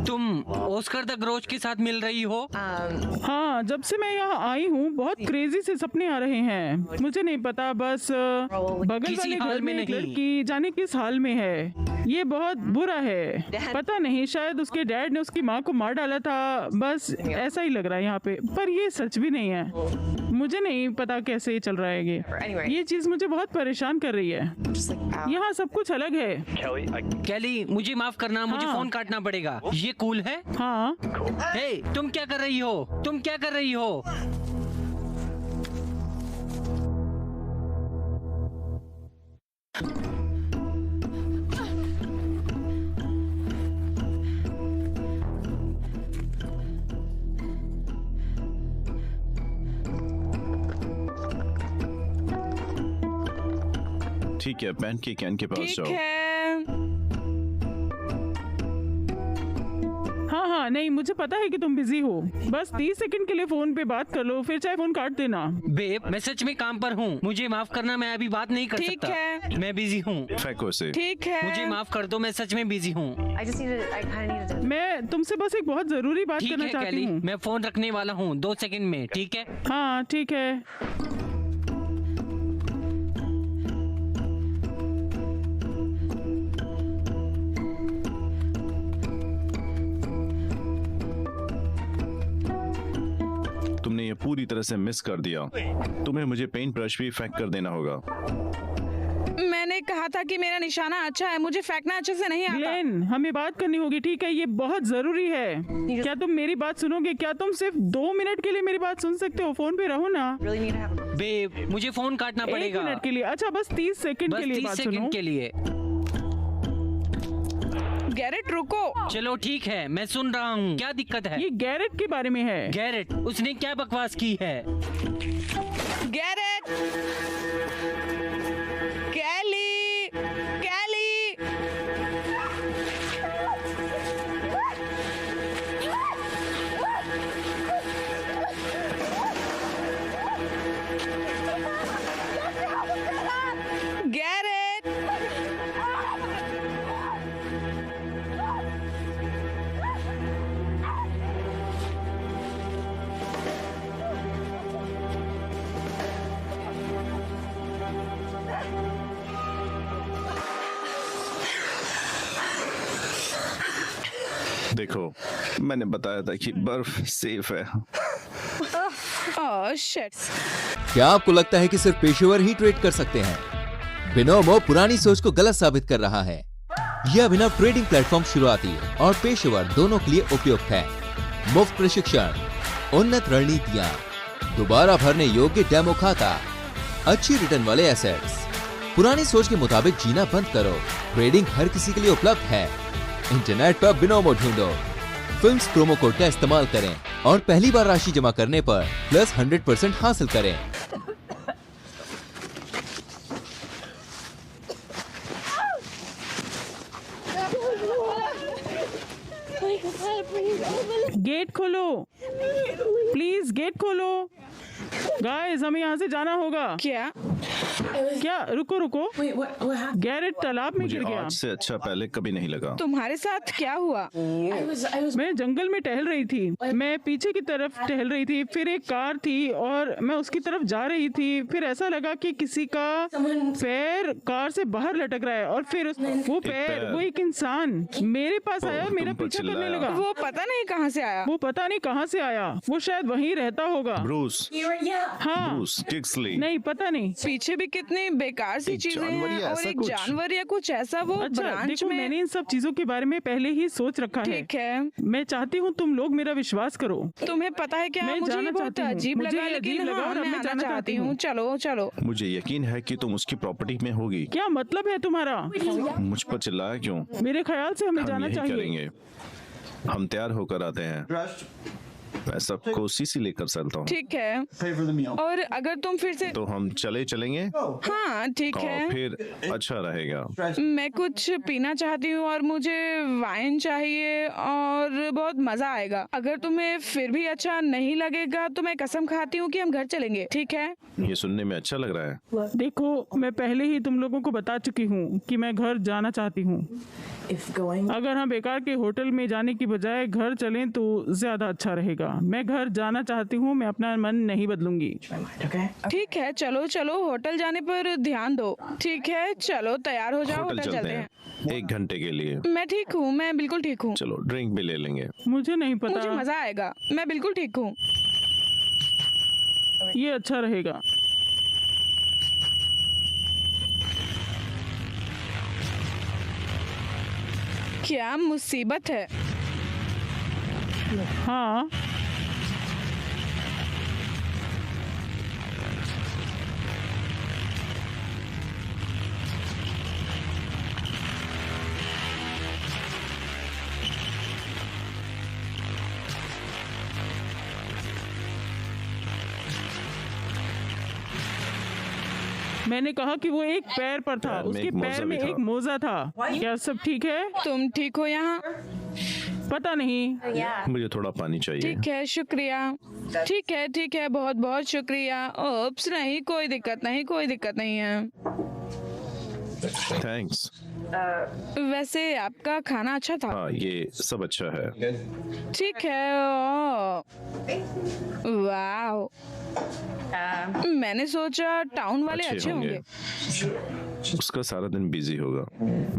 तुम ऑस्कर द ग्रोच के साथ मिल रही हो? हाँ, जब से मैं यहाँ आई हूँ बहुत क्रेजी से सपने आ रहे हैं। मुझे नहीं पता, बस बगल किसी वाले हाल घर में में एक नहीं। लड़की जाने किस हाल में है। ये बहुत बुरा है। पता नहीं, शायद उसके डैड ने उसकी माँ को मार डाला था। बस ऐसा ही लग रहा है यहाँ पे, पर ये सच भी नहीं है। मुझे नहीं पता कैसे चल रहा है ये। Anyway, ये चीज मुझे बहुत परेशान कर रही है। just like ow. यहाँ सब कुछ अलग है। कैली, मुझे माफ करना, मुझे हाँ। फोन काटना पड़ेगा। ये कूल है? हाँ, हे, तुम क्या कर रही हो? तुम क्या कर रही हो? ठीक है, पैन के कैन के पास ठीक जाओ। है। हाँ हाँ, नहीं मुझे पता है कि तुम बिजी हो। बस 30 सेकंड के लिए फोन पे बात कर लो, फिर चाहे फोन काट देना। बेब, मैं सच में काम पर हूँ, मुझे माफ करना, मैं अभी बात नहीं कर ठीक सकता। है। मैं बिजी हूँ, फेंको इसे। ठीक है। मुझे माफ कर दो, मैं सच में बिजी हूँ। I just need to. I kind of need to. मैं तुमसे बस एक बहुत जरूरी बात ठीक करना है चाहती कैली, हूँ। मैं फोन रखने वाला हूँ 2 सेकंड में, ठीक है? हाँ ठीक है। तुमने ये पूरी तरह से मिस कर दिया। तुम्हें मुझे पेंट ब्रश भी फेंक कर देना होगा। मैंने कहा था कि मेरा निशाना अच्छा है, मुझे फेंकना अच्छे से नहीं आता। ग्लेन, हमें बात करनी होगी, ठीक है? ये बहुत जरूरी है। क्या तुम मेरी बात सुनोगे? क्या तुम सिर्फ 2 मिनट के लिए मेरी बात सुन सकते हो? फोन पे रहो ना। Really need to have a. Babe, मुझे फोन काटना 1 पड़ेगा। मिनट के लिए। अच्छा, बस 30 सेकंड बस के लिए 30 बात सुनो। सेकंड के लिए। गैरेट रुको। चलो ठीक है, मैं सुन रहा हूँ। क्या दिक्कत है? ये गैरेट के बारे में है। गैरेट, उसने क्या बकवास की है? गैरेट। कैली। कैली। गैरेट। देखो, मैंने बताया था कि बर्फ सेफ है। Oh shit. क्या आपको लगता है कि सिर्फ पेशेवर ही ट्रेड कर सकते हैं? बिनोमो पुरानी सोच को गलत साबित कर रहा है। यह अभिनव ट्रेडिंग प्लेटफॉर्म शुरुआती और पेशेवर दोनों के लिए उपयुक्त है। मुफ्त प्रशिक्षण, उन्नत रणनीतियां, दोबारा भरने योग्य डेमो खाता, अच्छी रिटर्न वाले एसेट्स। पुरानी सोच के मुताबिक जीना बंद करो। ट्रेडिंग हर किसी के लिए उपलब्ध है। इंटरनेट पर बिनोमो ढूंढो, फिल्म्स प्रोमो कोड का इस्तेमाल करें और पहली बार राशि जमा करने पर प्लस 100% हासिल करें। गेट खोलो, प्लीज गेट खोलो। गाइस, हमें यहाँ से जाना होगा। क्या? क्या? रुको रुको। गैरेट तालाब में मुझे गिर गया। आज से अच्छा पहले कभी नहीं लगा। तुम्हारे साथ क्या हुआ? मैं जंगल में टहल रही थी। मैं पीछे की तरफ टहल रही थी, फिर एक कार थी और मैं उसकी तरफ जा रही थी। फिर ऐसा लगा कि किसी का पैर कार से बाहर लटक रहा है और फिर वो पैर, वो एक इंसान मेरे पास आया और मेरा तुम पर पीछा करने चिल्लाया। लगा। वो पता नहीं कहाँ से आया। वो पता नहीं कहाँ से आया। वो शायद वहीं रहता होगा। ब्रूस, हाँ, ब्रूस किक्सली। नहीं पता नहीं। पीछे भी कितनी बेकार सी एक चीजें जानवर हैं या और ऐसा एक कुछ? जानवर या कुछ ऐसा वो अच्छा ब्रांच देखो, में। मैंने इन सब चीजों के बारे में पहले ही सोच रखा है। ठीक है। मैं चाहती हूँ तुम लोग मेरा विश्वास करो। तुम्हें पता है क्या, मैं मुझे जाना ये बहुत चाहती हूँ। अजीब मुझे लगा, ये लेकिन अजीब लगा हाँ, और अब मैं मैं आना जाना चाहती चाहती हूँ। हूँ। चलो चलो। मुझे यकीन है कि तुम उसकी प्रॉपर्टी में होगी। क्या मतलब है तुम्हारा? मुझ पर चिल्लाया क्यों? मेरे ख्याल से हमें हम जाना यही चाहिए। करेंगे। हम तैयार होकर आते हैं। मैं सबको सीसी लेकर चलता हूँ। ठीक है। और अगर तुम फिर से तो हम चलेंगे हाँ ठीक और है। फिर अच्छा रहेगा। मैं कुछ पीना चाहती हूँ और मुझे वाइन चाहिए और बहुत मजा आएगा। अगर तुम्हें फिर भी अच्छा नहीं लगेगा तो मैं कसम खाती हूँ कि हम घर चलेंगे, ठीक है? ये सुनने में अच्छा लग रहा है। देखो, मैं पहले ही तुम लोगों को बता चुकी हूँ कि मैं घर जाना चाहती हूँ। अगर हम बेकार के होटल में जाने की बजाय घर चलें तो ज्यादा अच्छा रहेगा। मैं घर जाना चाहती हूँ, मैं अपना मन नहीं बदलूंगी। ठीक है, चलो चलो, होटल जाने पर ध्यान दो। ठीक है, चलो तैयार हो जाओ, होटल होटल चलते हैं 1 घंटे के लिए। मैं ठीक हूँ, मैं बिल्कुल ठीक हूँ। चलो ड्रिंक भी ले लेंगे। मुझे नहीं मुझे पता। मजा आएगा, मैं बिल्कुल ठीक हूँ। ये अच्छा रहेगा। क्या मुसीबत है? हाँ, मैंने कहा कि वो एक पैर पर था, पैर में उसके एक मोजा पैर भी में था। एक मोजा था। क्या सब ठीक है? तुम ठीक हो यहाँ? पता नहीं। Yeah. मुझे थोड़ा पानी चाहिए। ठीक है, शुक्रिया। ठीक है, बहुत बहुत शुक्रिया। ओप्स, नहीं, कोई दिक्कत नहीं, कोई दिक्कत नहीं है। थैंक्स। वैसे आपका खाना अच्छा था? हाँ, ये सब अच्छा है। ठीक है। ओ, वाओ। मैंने सोचा टाउन वाले अच्छे होंगे। उसका सारा दिन बिजी होगा।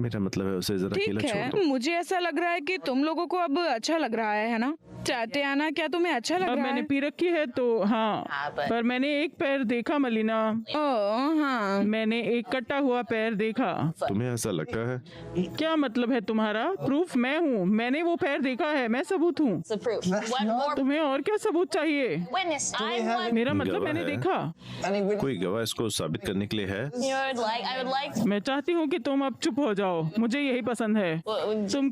मेरा मतलब है उसे जरा अकेला ठीक छोड़ है, दो। मुझे ऐसा लग रहा है कि तुम लोगों को अब अच्छा लग रहा है ना? टाटियाना, क्या तुम्हें अच्छा लग अब रहा मैंने है? पी रखी है तो हाँ, पर मैंने एक पैर देखा मलिना। ओह हाँ, मैंने एक कटा हुआ पैर देखा। तुम्हें ऐसा लगता है? क्या मतलब है तुम्हारा? प्रूफ मैं हूँ, मैंने वो पैर देखा है, मैं सबूत हूँ। The proof. What more तुम्हें और क्या सबूत चाहिए? witness? I want. मेरा मतलब गवाह मैंने है। देखा। कोई गवाह इसको साबित करने के लिए है? I would like. मैं चाहती हूँ कि तुम अब चुप हो जाओ, मुझे यही पसंद है। तुम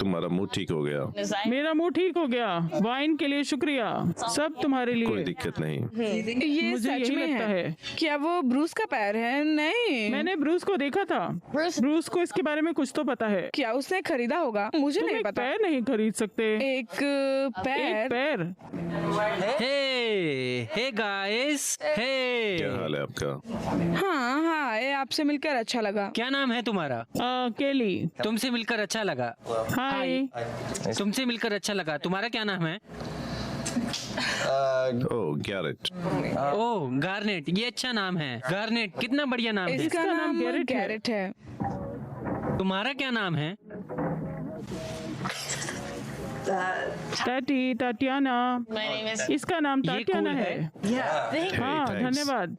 तुम्हारा मूड ठीक हो गया? मेरा मुंह ठीक हो गया। वाइन के लिए शुक्रिया, सब तुम्हारे कोई लिए। दिक्कत नहीं। ये मुझे सच यही में लगता है। है। क्या वो ब्रूस का पैर है? नहीं, मैंने ब्रूस को देखा था। ब्रूस को इसके बारे में कुछ तो पता है। क्या उसने खरीदा होगा? मुझे तुम नहीं एक पता। पैर नहीं खरीद सकते। एक एक पैर? पैर। हे गाइस, हे। क्या हाल है आपका? हाँ हाँ, ये आपसे मिलकर अच्छा लगा। क्या नाम है तुम्हारा? केली। तुमसे मिलकर अच्छा लगा। हाय। तुमसे मिलकर अच्छा लगा। तुम्हारा क्या नाम है? ओह, गैरेट। ओह, गार्नेट। ये अच्छा नाम है। गार्नेट कितना बढ़िया नाम है। इसका नाम गैरेट है। गैरेट है। तुम्हारा क्या नाम है? टाटियाना। My name is. इसका नाम ये टाटियाना cool है। Thank हाँ, Thanks. धन्यवाद।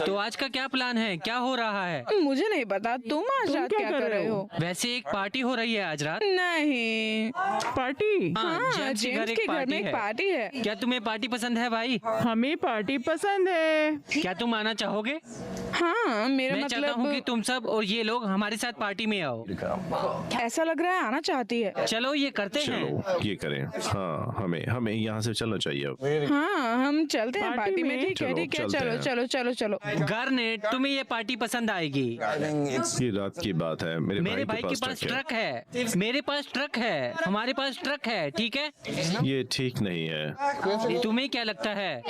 तो आज का क्या प्लान है? क्या हो रहा है? मुझे नहीं पता, तुम आज तुम रात क्या क्या कर रहे हो? वैसे एक पार्टी हो रही है आज रात। नहीं, पार्टी? हाँ, हाँ, जेम्स के घर जेम्स एक के घर पार्टी में एक है। पार्टी है। क्या तुम्हें पार्टी पसंद है भाई? हमें पार्टी पसंद है। क्या तुम आना चाहोगे? हाँ, मेरा मैं चाहता हूँ कि मतलब तुम सब और ये लोग हमारे साथ पार्टी में आओ। ऐसा लग रहा है आना चाहती है। चलो ये करते हैं। चलो ये करें। हाँ, हमें यहाँ से चलना चाहिए अब। हाँ, हम चलते हैं पार्टी पार्टी में। में? ठीक है, चलो, ठीक है, चलते चलो हैं। चलो चलो चलो। गार्नेट, तुम्हें ये पार्टी पसंद आएगी। ये रात की बात है। मेरे भाई के पास ट्रक है। मेरे पास ट्रक है। हमारे पास ट्रक है। ठीक है। ये ठीक नहीं है। तुम्हें क्या लगता है?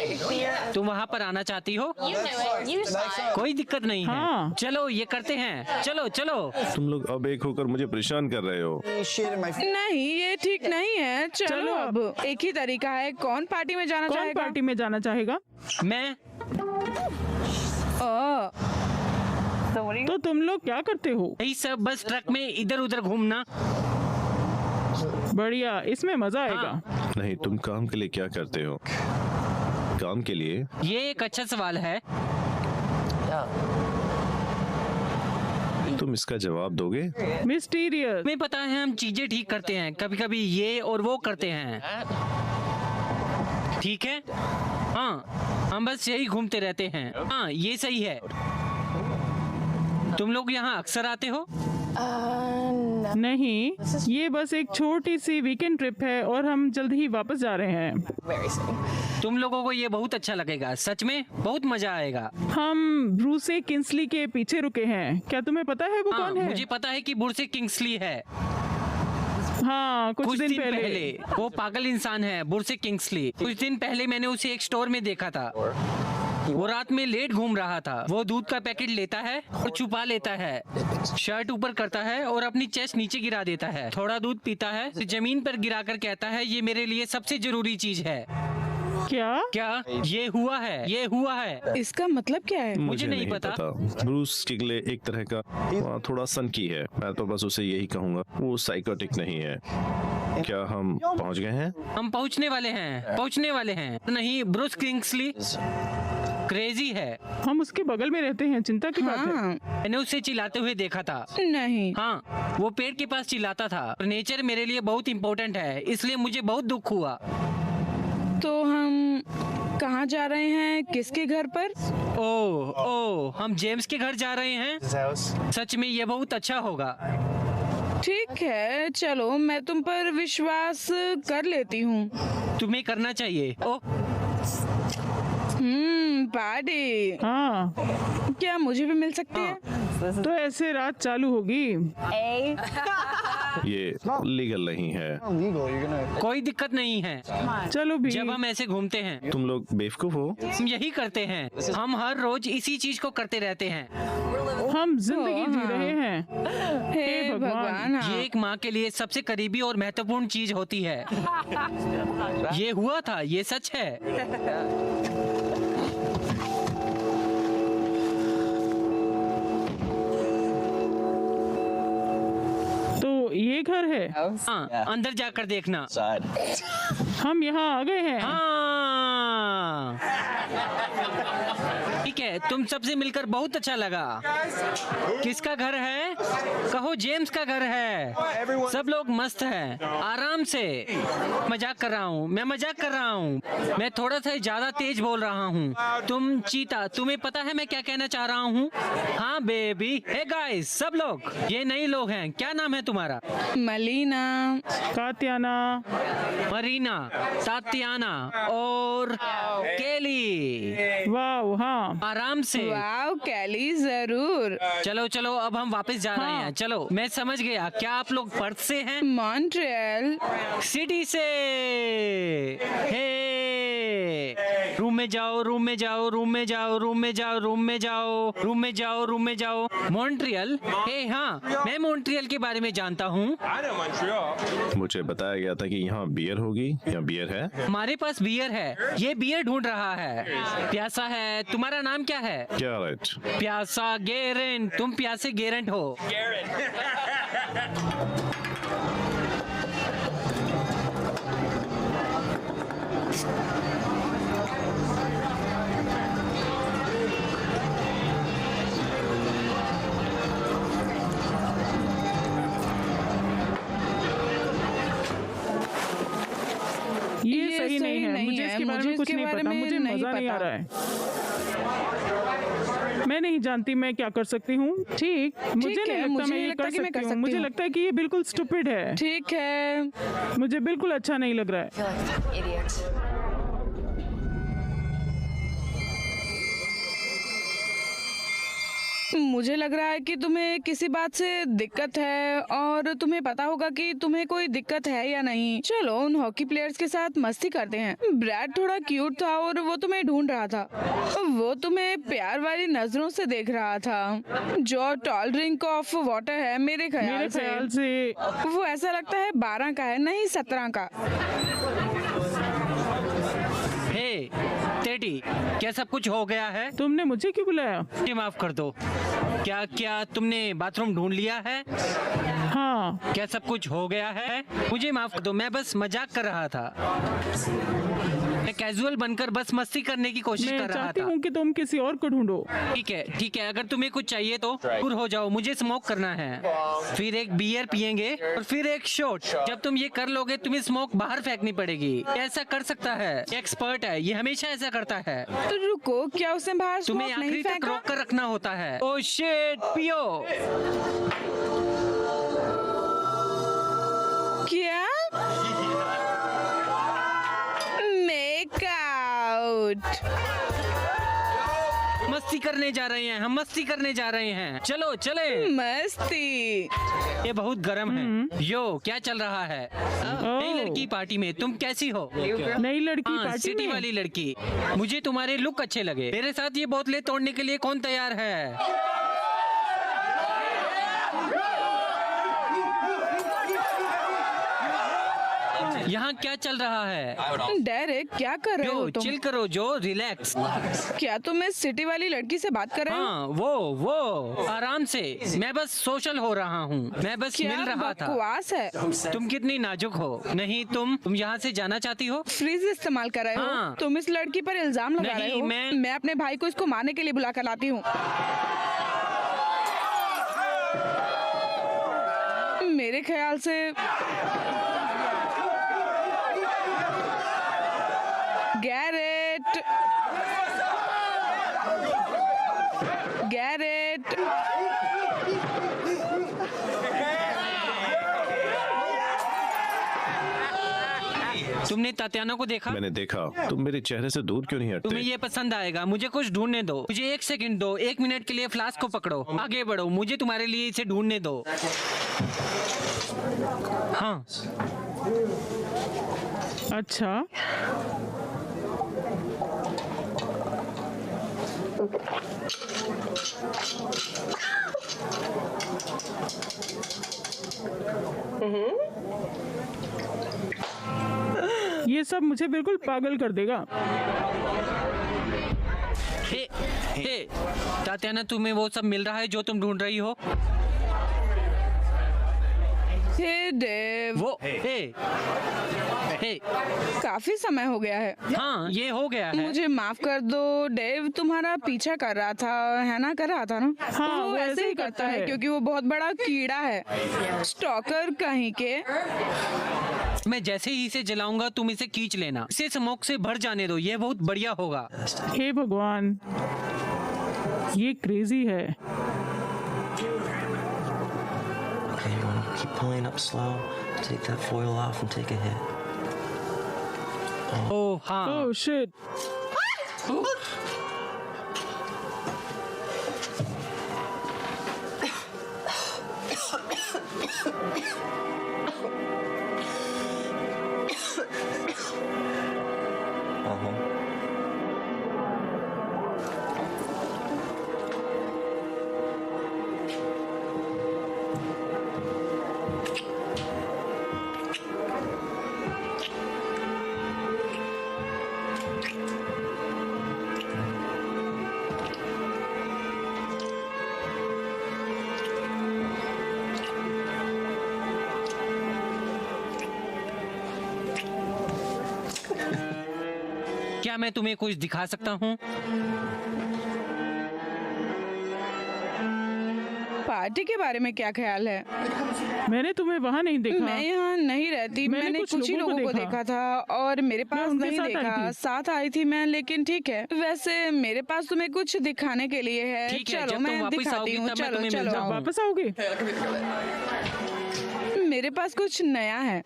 तुम वहाँ पर आना चाहती हो? you knew it. You saw it. कोई दिक्कत नहीं है। हाँ। चलो ये करते हैं। चलो चलो। तुम लोग अब एक होकर मुझे परेशान कर रहे हो। नहीं, ये ठीक नहीं है। चलो चलो अब एक ही तरीका है। कौन पार्टी में जाना कौन चाहेगा? पार्टी में जाना चाहेगा? मैं। ओह, तो तुम लोग क्या करते हो? यही सब, बस ट्रक में इधर उधर घूमना। बढ़िया, इसमें मजा आएगा। नहीं, तुम काम के लिए क्या करते हो? काम के लिए? ये एक अच्छा सवाल है। तुम इसका जवाब दोगे? मिस्टीरियस। तुम्हें पता है हम चीजें ठीक करते हैं, कभी कभी ये और वो करते हैं। ठीक है। हाँ, हम बस यही घूमते रहते हैं। हाँ, ये सही है। तुम लोग यहाँ अक्सर आते हो? नहीं, ये बस एक छोटी सी वीकेंड ट्रिप है और हम जल्द ही वापस जा रहे हैं। Very soon. तुम लोगों को ये बहुत अच्छा लगेगा। सच में बहुत मजा आएगा। हम ब्रूसे किंसली के पीछे रुके हैं। क्या तुम्हें पता है वो हाँ, कौन है? मुझे पता है कि बुरसे किंग्सली है। हाँ, कुछ दिन पहले। वो पागल इंसान है, बुरसे किंग्सली। कुछ दिन पहले मैंने उसे एक स्टोर में देखा था। वो रात में लेट घूम रहा था। वो दूध का पैकेट लेता है और छुपा लेता है, शर्ट ऊपर करता है और अपनी चेस्ट नीचे गिरा देता है। थोड़ा दूध पीता है, फिर जमीन पर गिराकर कहता है, ये मेरे लिए सबसे जरूरी चीज है। क्या ये हुआ है? ये हुआ है। इसका मतलब क्या है? मुझे नहीं पता। ब्रूस किगले एक तरह का थोड़ा सनकी है। मैं तो बस उसे यही कहूंगा, वो साइकोटिक नहीं है। क्या हम पहुंच गए हैं? हम पहुंचने वाले हैं। नहीं, ब्रूस किंग्सली क्रेजी है। हम उसके बगल में रहते हैं, चिंता की बात है। हाँ, मैंने उसे चिल्लाते हुए देखा था। नहीं। हाँ, वो पेड़ के पास चिल्लाता था। नेचर मेरे लिए बहुत इम्पोर्टेंट है, इसलिए मुझे बहुत दुख हुआ। तो हम कहाँ जा रहे हैं, किसके घर पर? ओह, हम जेम्स के घर जा रहे हैं। His house. सच में ये बहुत अच्छा होगा। ठीक है, चलो मैं तुम पर विश्वास कर लेती हूँ। तुम्हें करना चाहिए। ओह, पार्टी हाँ, क्या मुझे भी मिल सकती है? तो ऐसे रात चालू होगी। A. ये लीगल नहीं है। Illegal. You're gonna. कोई दिक्कत नहीं है चलो भी। जब हम ऐसे घूमते हैं। तुम लोग बेवकूफ हो। हम यही करते हैं, हम हर रोज इसी चीज को करते रहते हैं। हम जिंदगी जी हाँ। रहे हैं। हे भगवान, भगवान, हाँ। ये एक माँ के लिए सबसे करीबी और महत्वपूर्ण चीज होती है। ये हुआ था, ये सच है। तो ये घर है। हाँ, अंदर जाकर देखना। Side. हम यहाँ आ गए हैं। हाँ, ठीक है, तुम सबसे मिलकर बहुत अच्छा लगा। किसका घर है? कहो जेम्स का घर है। सब लोग मस्त हैं, आराम से। मजाक कर रहा हूँ, मैं मजाक कर रहा हूँ। मैं थोड़ा सा ज्यादा तेज बोल रहा हूँ। तुम चीता, तुम्हें पता है मैं क्या कहना चाह रहा हूँ? हाँ बेबी। हे गाइस, सब लोग, ये नए लोग हैं। क्या नाम है तुम्हारा? मलीना। कात्याना। मरीना, तात्याना और केली। वाह, हाँ। आराम से। वाह कैली, जरूर। चलो चलो, अब हम वापस जा रहे हैं। चलो, मैं समझ गया। क्या आप लोग पर्थ से हैं? मॉन्ट्रियल। सिटी से। हे, रूम में जाओ, रूम में जाओ, रूम में जाओ, रूम में जाओ, रूम में जाओ, रूम में जाओ, रूम में जाओ। मॉन्ट्रियल? हे हाँ, मैं मॉन्ट्रियल के बारे में जानता हूँ। मुझे बताया गया था कि यहाँ बियर होगी। यहाँ बियर है। हमारे पास बियर है। ये बियर ढूंढ रहा है। प्यासा है। तुम्हारा नाम क्या है? क्या राइट? प्यासा गेरेंट। तुम प्यासे गेरेंट हो। ये सही नहीं है। मुझे इसके बारे में कुछ नहीं पता। मुझे मजा नहीं आ रहा है। मैं नहीं जानती मैं क्या कर सकती हूँ। ठीक, मुझे नहीं है, लगता मुझे मैं नहीं ये लगता कर कि मैं कर सकती हूँ। सकती मुझे हूँ। लगता है कि ये बिल्कुल स्टूपिड है। ठीक है। मुझे बिल्कुल अच्छा नहीं लग रहा है। feel like an idiot. मुझे लग रहा है कि तुम्हें किसी बात से दिक्कत है और तुम्हें पता होगा कि तुम्हें कोई दिक्कत है या नहीं। चलो उन हॉकी प्लेयर्स के साथ मस्ती करते हैं। ब्रैड थोड़ा क्यूट था और वो तुम्हें ढूंढ रहा था। वो तुम्हें प्यार वाली नजरों से देख रहा था। जो टॉल ड्रिंक ऑफ वाटर है मेरे ख्याल से वो ऐसा लगता है 12 का है, नहीं 17 का। हे टेडी, क्या सब कुछ हो गया है? तुमने मुझे क्यों बुलाया? मुझे माफ कर दो। क्या तुमने बाथरूम ढूंढ लिया है? हाँ। क्या सब कुछ हो गया है? मुझे माफ कर दो, मैं बस मजाक कर रहा था। मैं कैजुअल बनकर बस मस्ती करने की कोशिश मैं कर रहा चाहती था। हूँ कि तुम किसी और को ढूंढो। ठीक है, अगर तुम्हें कुछ चाहिए तो दूर हो जाओ। मुझे स्मोक करना है। फिर एक बियर पियेंगे और फिर एक शॉट। जब तुम ये कर लोगे तुम्हें स्मोक बाहर फेंकनी पड़ेगी। ऐसा कर सकता है, एक्सपर्ट है, ये हमेशा ऐसा करता है। तो रुको, क्या उसने बाहर तुम्हें स्मोक नहीं आखिरी तक फेंका? रोक कर रखना होता है। ओ शिट, पियो। क्या? Make out. मस्ती करने जा रहे हैं, हम मस्ती करने जा रहे हैं। चलो चले। मस्ती। ये बहुत गर्म है। यो, क्या चल रहा है? नई लड़की पार्टी में तुम कैसी हो? नई लड़की हाँ, पार्टी सिटी में? वाली लड़की। मुझे तुम्हारे लुक अच्छे लगे। मेरे साथ ये बोतलें तोड़ने के लिए कौन तैयार है? यहाँ क्या चल रहा है? डेरेक, क्या कर रहे हो जो तुम? चिल करो, जो रिलैक्स। क्या तुम इस सिटी वाली लड़की से बात कर रहे हो? हाँ, वो आराम से। मैं बस सोशल हो रहा हूँ, मैं बस क्या मिल रहा था। बकवास है। तुम कितनी नाजुक हो। नहीं, तुम यहाँ से जाना चाहती हो? फ्रीज इस्तेमाल कर रहे हो? हाँ। तुम इस लड़की पर इल्जाम लगा नहीं, रहे हो? मैं अपने भाई को इसको मारने के लिए बुला कर लाती हूँ। मेरे ख्याल से गैरेट, गैरेट, तुमने तात्याना को देखा? मैंने देखा। तुम मेरे चेहरे से दूर क्यों नहीं तुम्हें हटते? ये पसंद आएगा। मुझे कुछ ढूंढने दो, मुझे 1 सेकंड दो। 1 मिनट के लिए फ्लास्क को पकड़ो, आगे बढ़ो, मुझे तुम्हारे लिए इसे ढूंढने दो। हाँ, अच्छा, ये सब मुझे बिल्कुल पागल कर देगा। हे, तात्याना, तुम्हें वो सब मिल रहा है जो तुम ढूंढ रही हो? हे डेव, वो हे, काफी समय हो गया है। हाँ, ये हो गया है। मुझे माफ कर दो डेव, तुम्हारा पीछा कर रहा था, है ना? कर रहा था ना? हाँ, वो ऐसे ही करता है क्योंकि वो बहुत बड़ा कीड़ा है। स्टॉकर कहीं के। मैं जैसे ही इसे जलाऊंगा तुम इसे खींच लेना। इसे स्मोक से भर जाने दो, ये बहुत बढ़िया होगा। हे भगवान, ये क्रेजी है। Okay, you want to keep pulling up slow. Take that foil off and take a hit. ओह हाँ, ओह शिट, क्या मैं तुम्हें कुछ दिखा सकता हूँ? पार्टी के बारे में क्या ख्याल है? मैंने तुम्हें वहाँ नहीं देखा। मैं यहाँ नहीं रहती। मैंने कुछ ही लोगों को देखा था और मेरे पास उनके नहीं साथ आई देखा। थी। साथ आई थी मैं, लेकिन ठीक है। वैसे मेरे पास तुम्हें कुछ दिखाने के लिए है। ठीक है, चलो जब तुम मैं वापस दिखाती आओगी हूँ। तब मैं चलो तुम्हें मिल चलो जाऊंगा। वापस आओगे? मेरे पास कुछ नया है।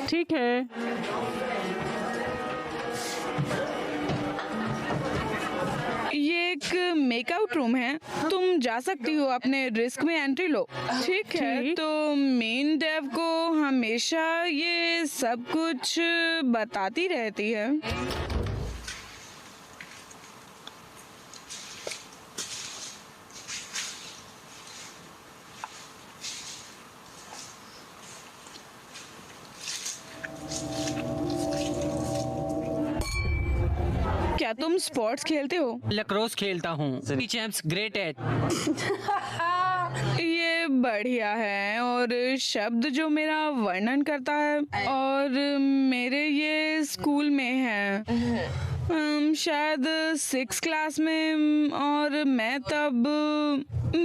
ठीक है। ये एक मेकआउट रूम है। तुम जा सकती हो, अपने रिस्क में एंट्री लो। ठीक है। ठीक। तो मेन डेव को हमेशा ये सब कुछ बताती रहती है। क्या तुम स्पोर्ट्स खेलते हो? लक्रोस खेलता हूँ। Champs great at. ये बढ़िया है। और शब्द जो मेरा वर्णन करता है, और मेरे ये स्कूल में है। शायद 6 क्लास में, और मैं तब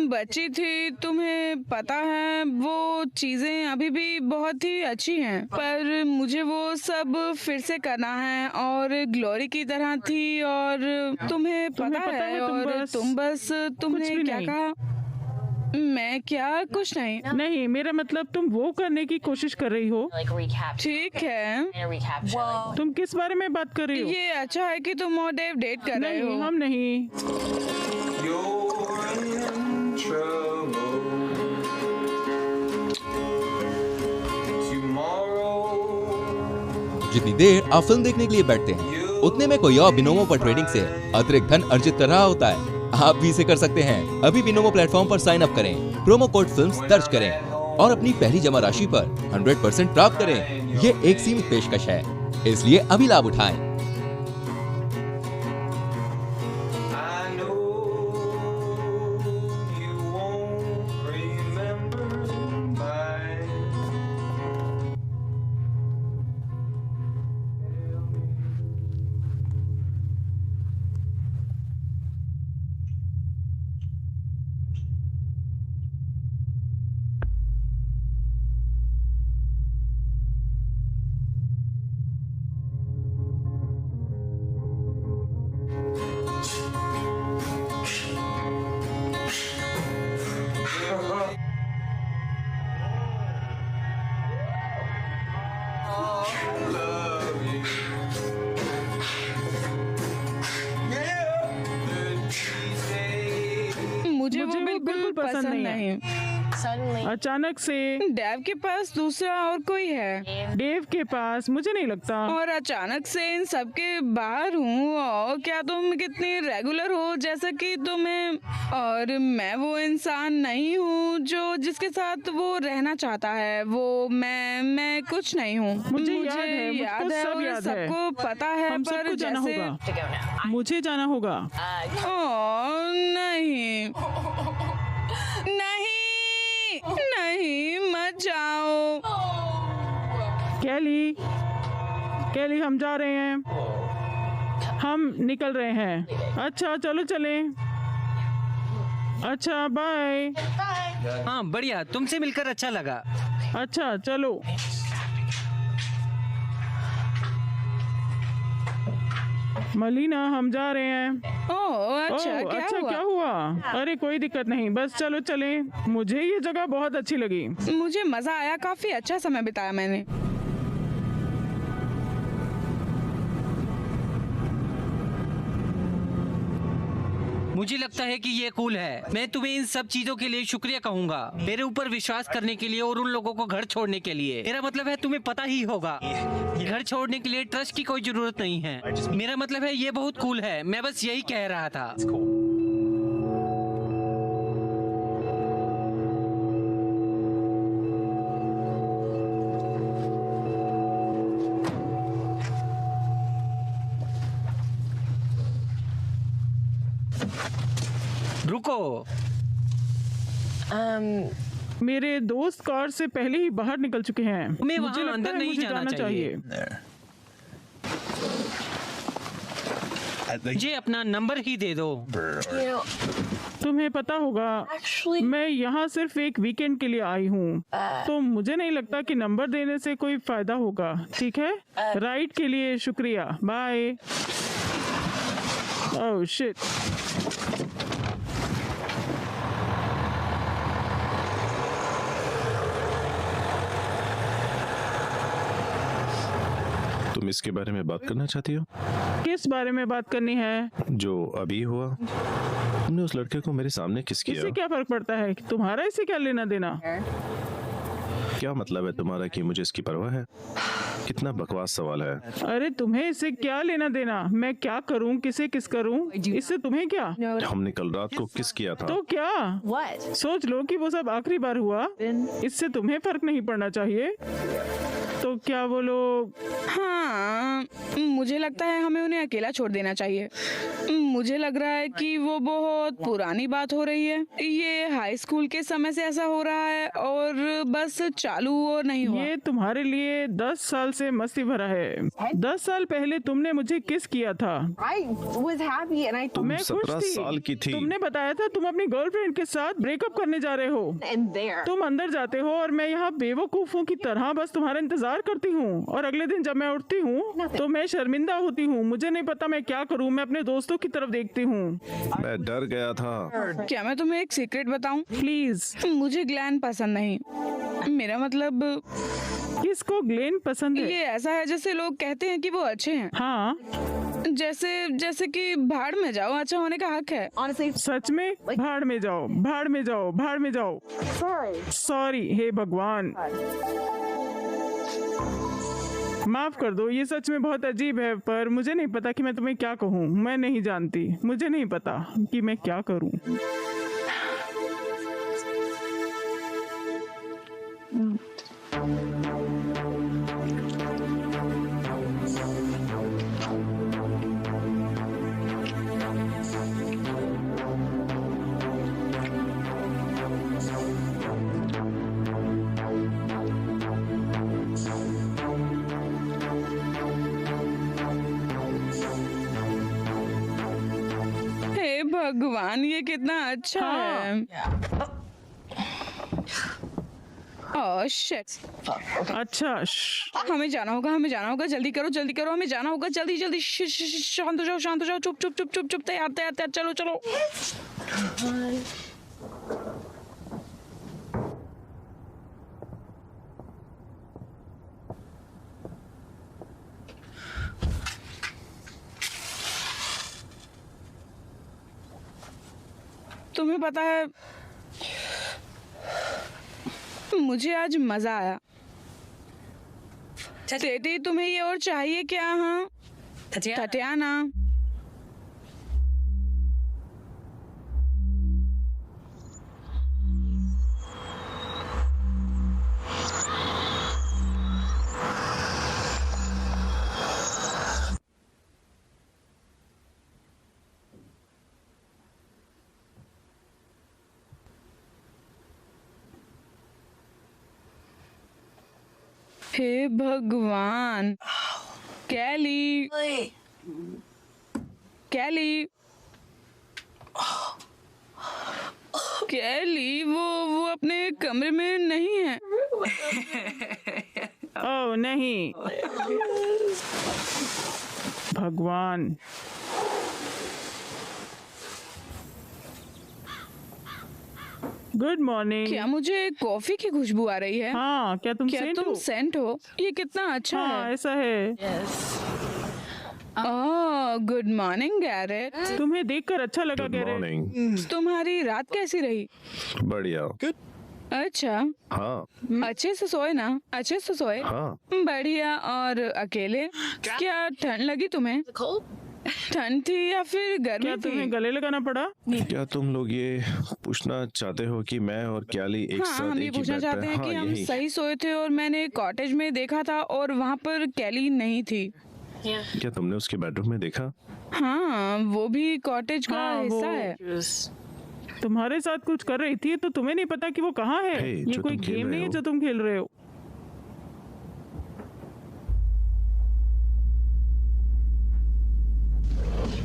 बच्ची थी। तुम्हें पता है वो चीजें अभी भी बहुत ही अच्छी हैं, पर मुझे वो सब फिर से करना है। और ग्लोरी की तरह थी। और तुम्हें पता है, और तुमने भी क्या नहीं। कहा? मैं क्या? कुछ नहीं। नहीं, मेरा मतलब तुम वो करने की कोशिश कर रही हो। Like recapture. ठीक है। A recapture. तुम किस बारे में बात कर रही हो? ये अच्छा है कि तुम और डेव डेट कर रहे नहीं, हो। हम नहीं। जितनी देर आप फिल्म देखने के लिए बैठते हैं, उतने में कोई और बिनोमो पर ट्रेडिंग से अतिरिक्त धन अर्जित कर रहा होता है। आप भी इसे कर सकते हैं। अभी बिनोमो प्लेटफॉर्म पर साइन अप करें, प्रोमो कोड फिल्म्स दर्ज करें और अपनी पहली जमा राशि पर 100% प्राप्त करें। ये एक सीमित पेशकश है, इसलिए अभी लाभ उठाएं। मुझे वो बिल्कुल पसंद नहीं। अचानक से डेव के पास दूसरा और कोई है डेव के पास, मुझे नहीं लगता। और अचानक से इन सब के बाहर हूँ। और क्या तुम कितनी रेगुलर हो जैसा कि तुम्हें, और मैं वो इंसान नहीं हूँ जो जिसके साथ वो रहना चाहता है। वो मैं कुछ नहीं हूँ। मुझे याद है, मुझको सब और याद है। सबको पता है, हम पर सबको जाना जैसे होगा। मुझे जाना होगा। ओ, नहीं नहीं, मत जाओ। कैली हम जा रहे हैं, हम निकल रहे हैं। अच्छा चलो चलें। अच्छा बाय। हाँ बढ़िया, तुमसे मिलकर अच्छा लगा। अच्छा चलो। मलीना हम जा रहे हैं। ओह अच्छा, क्या हुआ? अरे कोई दिक्कत नहीं, बस चलो चलें। मुझे ये जगह बहुत अच्छी लगी। मुझे मजा आया, काफी अच्छा समय बिताया मैंने। मुझे लगता है कि ये कूल है। मैं तुम्हें इन सब चीजों के लिए शुक्रिया कहूंगा, मेरे ऊपर विश्वास करने के लिए और उन लोगों को घर छोड़ने के लिए। मेरा मतलब है तुम्हें पता ही होगा, घर छोड़ने के लिए ट्रस्ट की कोई जरूरत नहीं है। मेरा मतलब है ये बहुत कूल है, मैं बस यही कह रहा था। रुको, मेरे दोस्त कार से पहले ही बाहर निकल चुके हैं। तुम्हें मुझे वहाँ लगता अंदर है नहीं मुझे जाना चाहिए। मुझे अपना नंबर ही दे दो। तुम्हें पता होगा, मैं यहाँ सिर्फ एक वीकेंड के लिए आई हूँ, तो मुझे नहीं लगता कि नंबर देने से कोई फायदा होगा। ठीक है, राइड के लिए शुक्रिया, बाय। Oh shit. तुम इसके बारे में बात करना चाहती हो? किस बारे में बात करनी है? जो अभी हुआ, तुमने उस लड़के को मेरे सामने किस किया? इससे क्या फर्क पड़ता है? तुम्हारा इसे क्या लेना देना? क्या मतलब है तुम्हारा कि मुझे इसकी परवाह है? कितना बकवास सवाल है। अरे तुम्हें इससे क्या लेना देना? मैं क्या करूं, किसे किस करूं, इससे तुम्हें क्या? हमने कल रात को किस किया था? तो क्या? सोच लो कि वो सब आखिरी बार हुआ, इससे तुम्हें फर्क नहीं पड़ना चाहिए। तो क्या वो लोग? हाँ, मुझे लगता है हमें उन्हें अकेला छोड़ देना चाहिए। मुझे लग रहा है कि वो बहुत पुरानी बात हो रही है। ये हाई स्कूल के समय से ऐसा हो रहा है और बस चालू और नहीं हुआ। ये तुम्हारे लिए 10 साल से मस्ती भरा है। 10 साल पहले तुमने मुझे किस किया था? तुम मैं खुश 17 थी। साल की थी। तुमने बताया था तुम अपनी गर्लफ्रेंड के साथ ब्रेकअप करने जा रहे हो। तुम अंदर जाते हो और मैं यहाँ बेवकूफों की तरह बस तुम्हारा इंतजार करती हूँ, और अगले दिन जब मैं उठती हूँ तो मैं शर्मिंदा होती हूँ। मुझे नहीं पता मैं क्या करूँ। मैं अपने दोस्तों की तरफ देखती हूँ। मैं डर गया था। क्या मैं तुम्हें एक सीक्रेट बताऊं? प्लीज। मुझे ग्लैन पसंद नहीं। मेरा मतलब, किसको ग्लेन पसंद है? ये ऐसा है जैसे लोग कहते हैं कि वो अच्छे हैं। हाँ, जैसे कि भाड़ में जाओ, अच्छा होने का हक है। सच में? भाड़ में जाओ, भाड़ में जाओ, भाड़ में जाओ। सॉरी, हे भगवान, माफ कर दो। ये सच में बहुत अजीब है, पर मुझे नहीं पता कि मैं तुम्हें क्या कहूँ। मैं नहीं जानती, मुझे नहीं पता कि मैं क्या करूँ। भगवान, ये कितना अच्छा है। Oh shit. अच्छा हमें जाना होगा, जल्दी करो, हमें जाना होगा, जल्दी। शांत हो जाओ, चुप, तैयार, चलो। तुम्हें पता है, मुझे आज मजा आया। टेटी, तुम्हें ये और चाहिए क्या? हाँ टटियाना। हे भगवान, कैली, वो अपने कमरे में नहीं है। ओह नहीं, भगवान। Good morning. क्या मुझे कॉफी की खुशबू आ रही है? हाँ, क्या तुम सेंट हो? ये कितना अच्छा हाँ, है। ऐसा है। Oh good morning Garrett. तुम्हें देखकर अच्छा लगा गुड गैरेट। मॉर्निंग। तुम्हारी रात कैसी रही? बढ़िया। अच्छा, हाँ अच्छे से सोए? हाँ। बढ़िया। और अकेले? क्या ठंड लगी तुम्हें? ठंड थी या फिर गर्मी क्या थी? तुम्हें गले लगाना पड़ा? क्या तुम लोग ये पूछना चाहते हो कि मैं और क्याली एक हाँ, साथ हम ये एक ही पूछना बेड चाहते पे? हैं हाँ, कि हम यही। सही सोए थे और मैंने कॉटेज में देखा था और वहाँ पर कैली नहीं थी। क्या तुमने उसके बेडरूम में देखा? हाँ, वो भी कॉटेज का हाँ, हिस्सा वो- है। तुम्हारे साथ कुछ कर रही थी तो तुम्हें नहीं पता कि वो कहाँ है। हे, ये जो कोई तुम खेल गेम रहे नहीं है हो। जो तुम खेल रहे हो।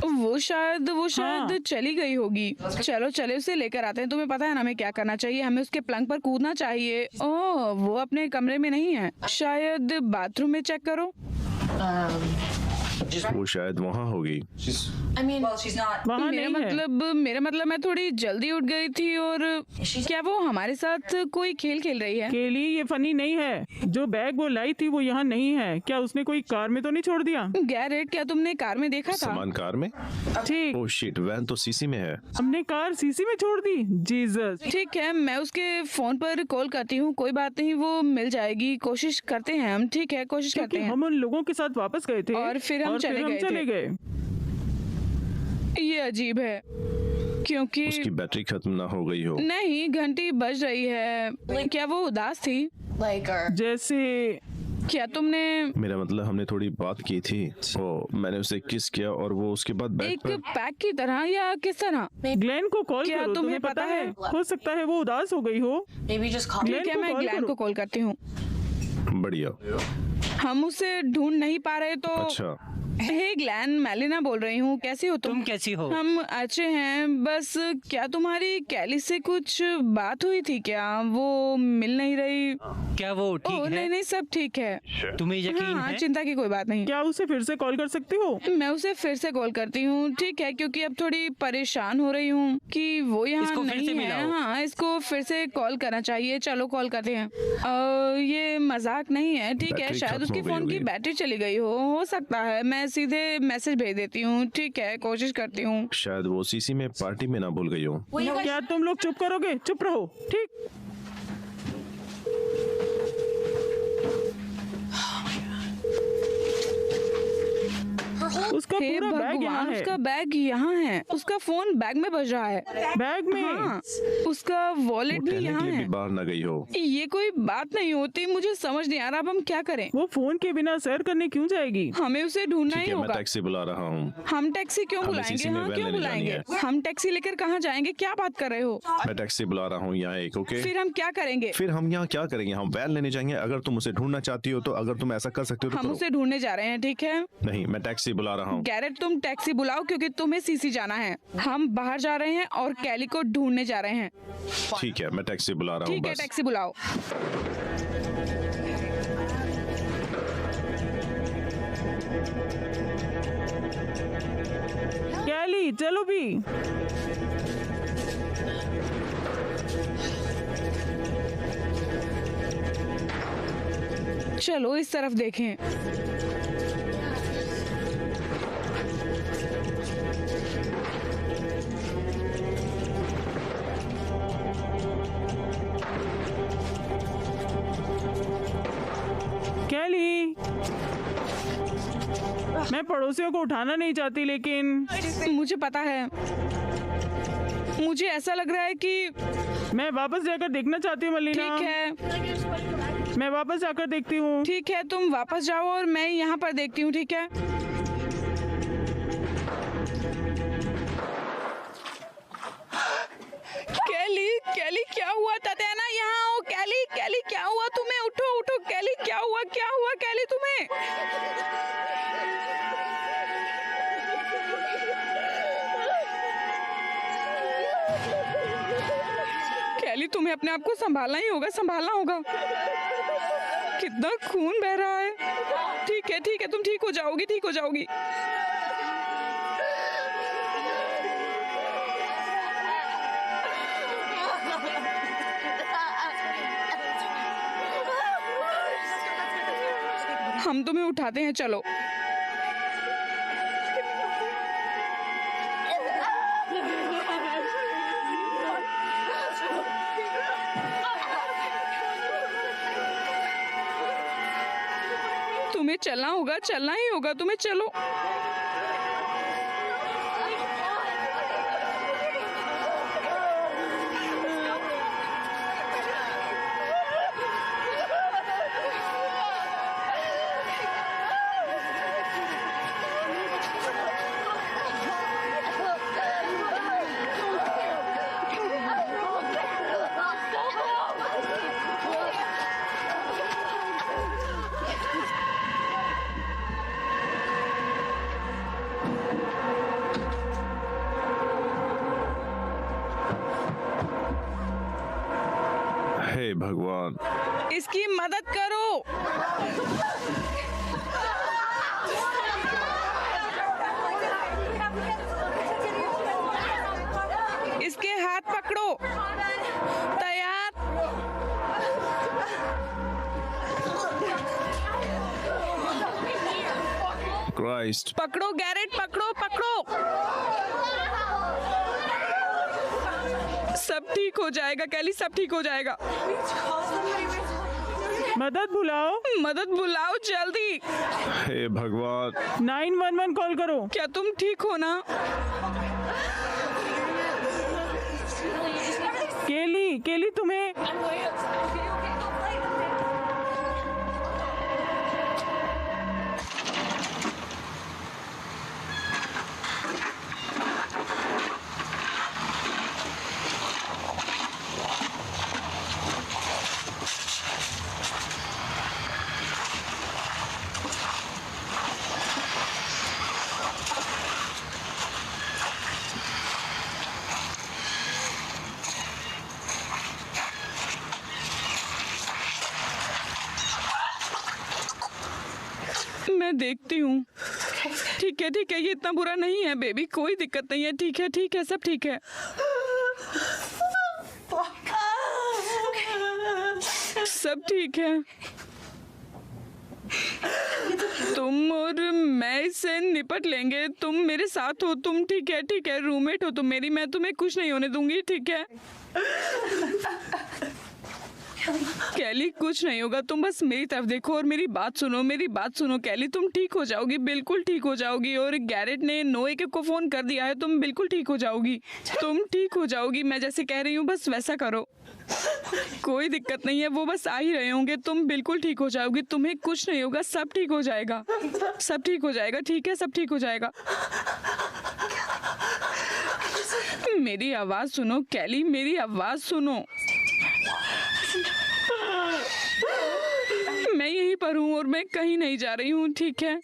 वो शायद हाँ। चली गई होगी। चलो उसे लेकर आते हैं। तुम्हें पता है ना हमें क्या करना चाहिए? हमें उसके पलंग पर कूदना चाहिए। ओह, वो अपने कमरे में नहीं है। शायद बाथरूम में चेक करो। वो शायद वहाँ होगी। वहाँ नहीं है। मेरा मतलब मैं थोड़ी जल्दी उठ गई थी। और क्या वो हमारे साथ कोई खेल खेल रही है? केली, ये फनी नहीं है। जो बैग वो लाई थी वो यहाँ नहीं है। क्या उसने कोई कार में तो नहीं छोड़ दिया? गैरेट, क्या तुमने कार में देखा था? सामान कार में? ठीक, ओह शिट, वैन तो सीसी में है। हमने कार सीसी में छोड़ दी। जीसस। ठीक है, मैं उसके फोन पर कॉल करती हूँ। कोई बात नहीं, वो मिल जाएगी। कोशिश करते हैं हम। ठीक है, कोशिश करते क्योंकि हैं। हम उन लोगों के साथ वापस गए थे और फिर हम चले गए थे। गए। ये अजीब है क्योंकि उसकी बैटरी खत्म ना हो गई हो। नहीं, घंटी बज रही है। क्या वो उदास थी? जैसे क्या तुमने मेरा मतलब हमने थोड़ी बात की थी। मैंने उसे किस किया और वो उसके बाद बेड एक पर। पैक की तरह या किस तरह? ग्लेन को कॉल क्या करो। तुम्हें तुम्हें पता पता है, है? हो सकता है वो उदास हो गई हो। ठीक है, मैं ग्लैन को कॉल करती हूँ। बढ़िया। हम उसे ढूंढ नहीं पा रहे तो। अच्छा, हे ग्लैन, मेलिना बोल रही हूँ। कैसी हो तुम कैसी हो? हम अच्छे हैं। बस क्या तुम्हारी कैली से कुछ बात हुई थी क्या? वो मिल नहीं रही। क्या वो ठीक ओह, है? नहीं, सब ठीक है। तुम्हें यकीन हाँ, है? चिंता की कोई बात नहीं। क्या उसे फिर से कॉल कर सकती हो? मैं उसे फिर से कॉल करती हूँ। ठीक है, क्योंकि अब थोड़ी परेशान हो रही हूँ कि वो यहाँ इसको फिर नहीं से है। मिलाओ। हाँ, इसको फिर से कॉल करना चाहिए। चलो कॉल करते हैं। ये मजाक नहीं है। ठीक है, बैटरी शायद खत्म उसके हो गई फोन की होगी। बैटरी चली गई हो सकता है। मैं सीधे मैसेज भेज देती हूँ। ठीक है, कोशिश करती हूँ। शायद वो सीसी में पार्टी में ना भूल गई हो। क्या तुम लोग चुप करोगे? चुप रहो। ठीक, उसका हे पूरा बैग यहाँ भगवान, है। उसका बैग यहाँ है। उसका फोन बैग में बज रहा है। बैग में। हाँ, उसका वॉलेट वो भी टहलने यहाँ के लिए है। भी बाहर ना गई हो। ये कोई बात नहीं होती। मुझे समझ नहीं आ रहा अब हम क्या करें। वो फोन के बिना सैर करने क्यों जाएगी? हमें उसे ढूंढना ठीक ही है, मैं होगा। टैक्सी बुला रहा हूँ। हम टैक्सी क्यों हमें बुलाएंगे? सीसी में हाँ, वैन क्यों लेने जानी बुलाएंगे? हम टैक्सी लेकर कहाँ जाएंगे? क्या बात कर रहे हो? मैं टैक्सी बुला रहा हूँ यहाँ एक। ओके, फिर हम क्या करेंगे? फिर हम यहाँ क्या करेंगे? हम वैन लेने जाएंगे। अगर तुम उसे ढूंढना चाहती हो तो, अगर तुम ऐसा कर सकते हो तो हम करो। उसे ढूंढने जा रहे हैं। ठीक है, नहीं, मैं टैक्सी बुला रहा हूँ। गैरेट तुम टैक्सी बुलाओ क्योंकि तुम्हें सीसी जाना है। हम बाहर जा रहे हैं और कैली को ढूंढने जा रहे हैं। ठीक है, मैं टैक्सी बुला रहा हूँ ठीक है, बस। टैक्सी बुलाओ। कैली चलो भी। चलो इस तरफ देखें। कैली, मैं पड़ोसियों को उठाना नहीं चाहती लेकिन मुझे पता है, मुझे ऐसा लग रहा है कि मैं वापस जाकर देखना चाहती हूँ मलिना। ठीक है, मैं वापस जाकर देखती हूँ। ठीक है, तुम वापस जाओ और मैं यहाँ पर देखती हूँ। ठीक है। कैली, कैली क्या हुआ? ततियाना यहाँ आओ। कैली, कैली क्या हुआ तुम्हें? उठो उठो कैली, क्या हुआ? क्या हुआ कैली तुम्हें? कैली तुम्हें अपने आप को संभालना ही होगा, संभालना होगा। कितना खून बह रहा है। ठीक है, ठीक है, तुम ठीक हो जाओगी, ठीक हो जाओगी। हम तुम्हें उठाते हैं, चलो। तुम्हें चलना होगा, चलना ही होगा तुम्हें, चलो। हे भगवान, इसकी मदद करो। इसके हाथ पकड़ो। तैयार। क्राइस्ट। पकड़ो गैरेट, पकड़ो पकड़ो। सब ठीक हो जाएगा कैली, सब ठीक हो जाएगा। मदद बुलाओ। मदद बुलाओ जल्दी। हे भगवान, 911 कॉल करो। क्या तुम ठीक हो ना? केली, केली तुम्हें मैं देखती हूँ। ठीक है, ठीक है, ये इतना बुरा नहीं है बेबी, कोई दिक्कत नहीं है। ठीक है, ठीक है, सब ठीक है। सब ठीक है। तुम और मैं इससे निपट लेंगे। तुम मेरे साथ हो, तुम ठीक है, ठीक है, रूममेट हो तुम मेरी, मैं तुम्हें कुछ नहीं होने दूंगी। ठीक है कैली, कुछ नहीं होगा। तुम बस मेरी तरफ देखो और मेरी बात सुनो, मेरी बात सुनो कैली। तुम ठीक हो जाओगी, बिल्कुल ठीक हो जाओगी। और गैरेट ने नोए को फोन कर दिया है, तुम बिल्कुल ठीक हो जाओगी। तुम ठीक हो जाओगी, मैं जैसे कह रही हूँ बस वैसा करो। कोई दिक्कत नहीं है, वो बस आ ही रहे होंगे। तुम बिल्कुल ठीक हो जाओगी, तुम्हें कुछ नहीं होगा, सब ठीक हो जाएगा, सब ठीक हो जाएगा। ठीक है, सब ठीक हो जाएगा। मेरी आवाज सुनो कैली, मेरी आवाज सुनो। मैं यहीं पर हूँ और मैं कहीं नहीं जा रही हूँ। ठीक है,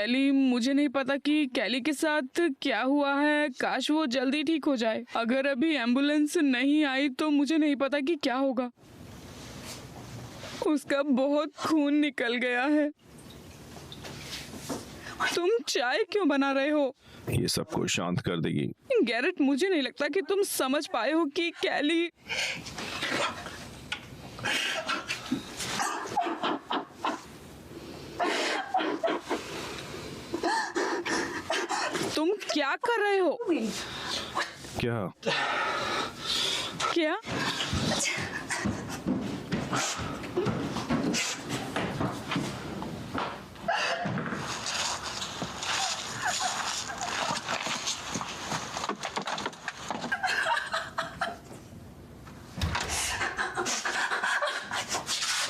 कैली, मुझे नहीं पता कि कैली के साथ क्या हुआ है। काश वो जल्दी ठीक हो जाए। अगर अभी एम्बुलेंस नहीं आई तो मुझे नहीं पता कि क्या होगा। उसका बहुत खून निकल गया है। तुम चाय क्यों बना रहे हो? ये सबको शांत कर देगी। गैरेट, मुझे नहीं लगता कि तुम समझ पाए हो कि कैली। तुम क्या कर रहे हो? क्या? क्या?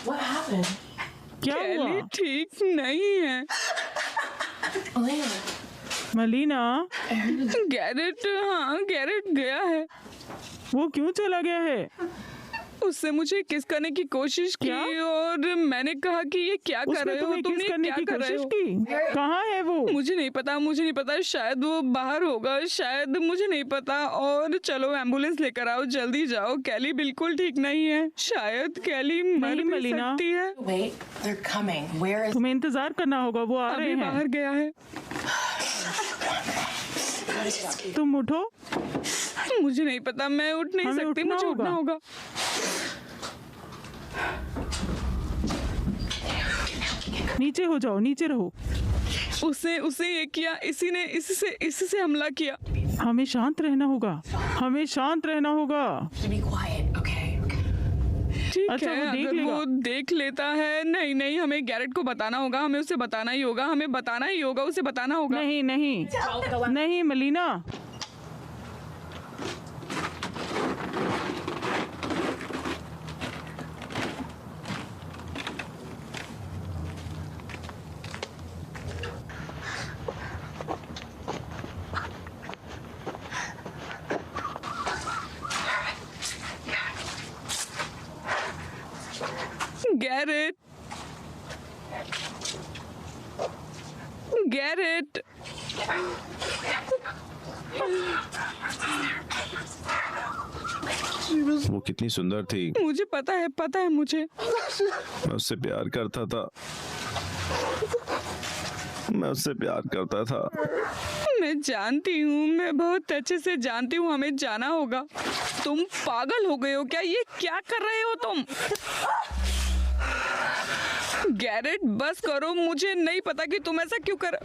What happened? क्या कैली हुआ? ठीक नहीं है। Elena. मलीना, गैरेट, हाँ गैरेट गया है। वो क्यों चला गया है? उससे मुझे किस करने की कोशिश की क्या? और मैंने कहा कि ये क्या कर उसने रहे हो तुम्हें तुम, किस ये करने क्या की कर रहे कोशिश हो? की? कहाँ है वो? मुझे नहीं पता, शायद वो बाहर होगा, शायद, मुझे नहीं पता। और चलो एम्बुलेंस लेकर आओ, जल्दी जाओ। कैली बिल्कुल ठीक नहीं है। शायद कैली मर नहीं, भी मलीना। सकती है। Wait, they're coming. Where is? तुम्हें इंतजार करना होगा, वो आ रहे अभी बाहर हैं। गया है। तुम उठो। मुझे नहीं पता, मैं उठ नहीं हमें सकती, उठना मुझे उठना होगा। होगा। नीचे हो जाओ, नीचे रहो। उसे ये किया, इससे हमला किया। हमें शांत रहना होगा, हमें शांत रहना होगा। To be quiet, okay? ठीक अच्छा, है, वो देख अगर लेगा। वो देख लेता है। नहीं, हमें गैरेट को बताना होगा, हमें उसे बताना ही होगा, उसे बताना होगा। नहीं नहीं नहीं मलीना, गैरेट, गैरेट, वो कितनी सुंदर थी। मुझे पता है मुझे। मैं उससे प्यार करता था। मैं जानती हूँ, मैं बहुत अच्छे से जानती हूँ, हमें जाना होगा। तुम पागल हो गए हो क्या? ये क्या कर रहे हो तुम? गैरेट, बस करो, मुझे नहीं पता कि तुम ऐसा क्यों कर।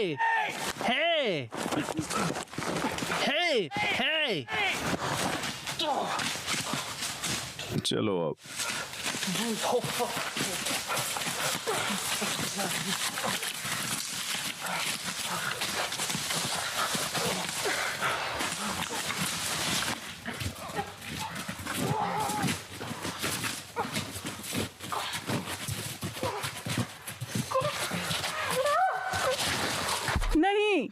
हे हे हे चलो अब। नहीं,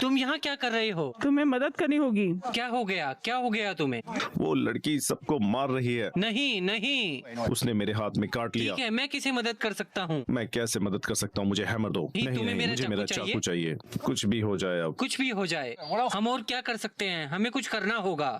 तुम यहाँ क्या कर रहे हो? तुम्हें मदद करनी होगी। क्या हो गया? क्या हो गया तुम्हें? वो लड़की सबको मार रही है। नहीं नहीं, उसने मेरे हाथ में काट लिया। ठीक है, मैं किसे मदद कर सकता हूँ? मैं कैसे मदद कर सकता हूँ? मुझे हैमर दो। नहीं, नहीं तुम्हें नहीं, मेरा मुझे मेरा चाकू चाकू चाहिए। कुछ भी हो जाए अब। कुछ भी हो जाए, हम और क्या कर सकते हैं? हमें कुछ करना होगा।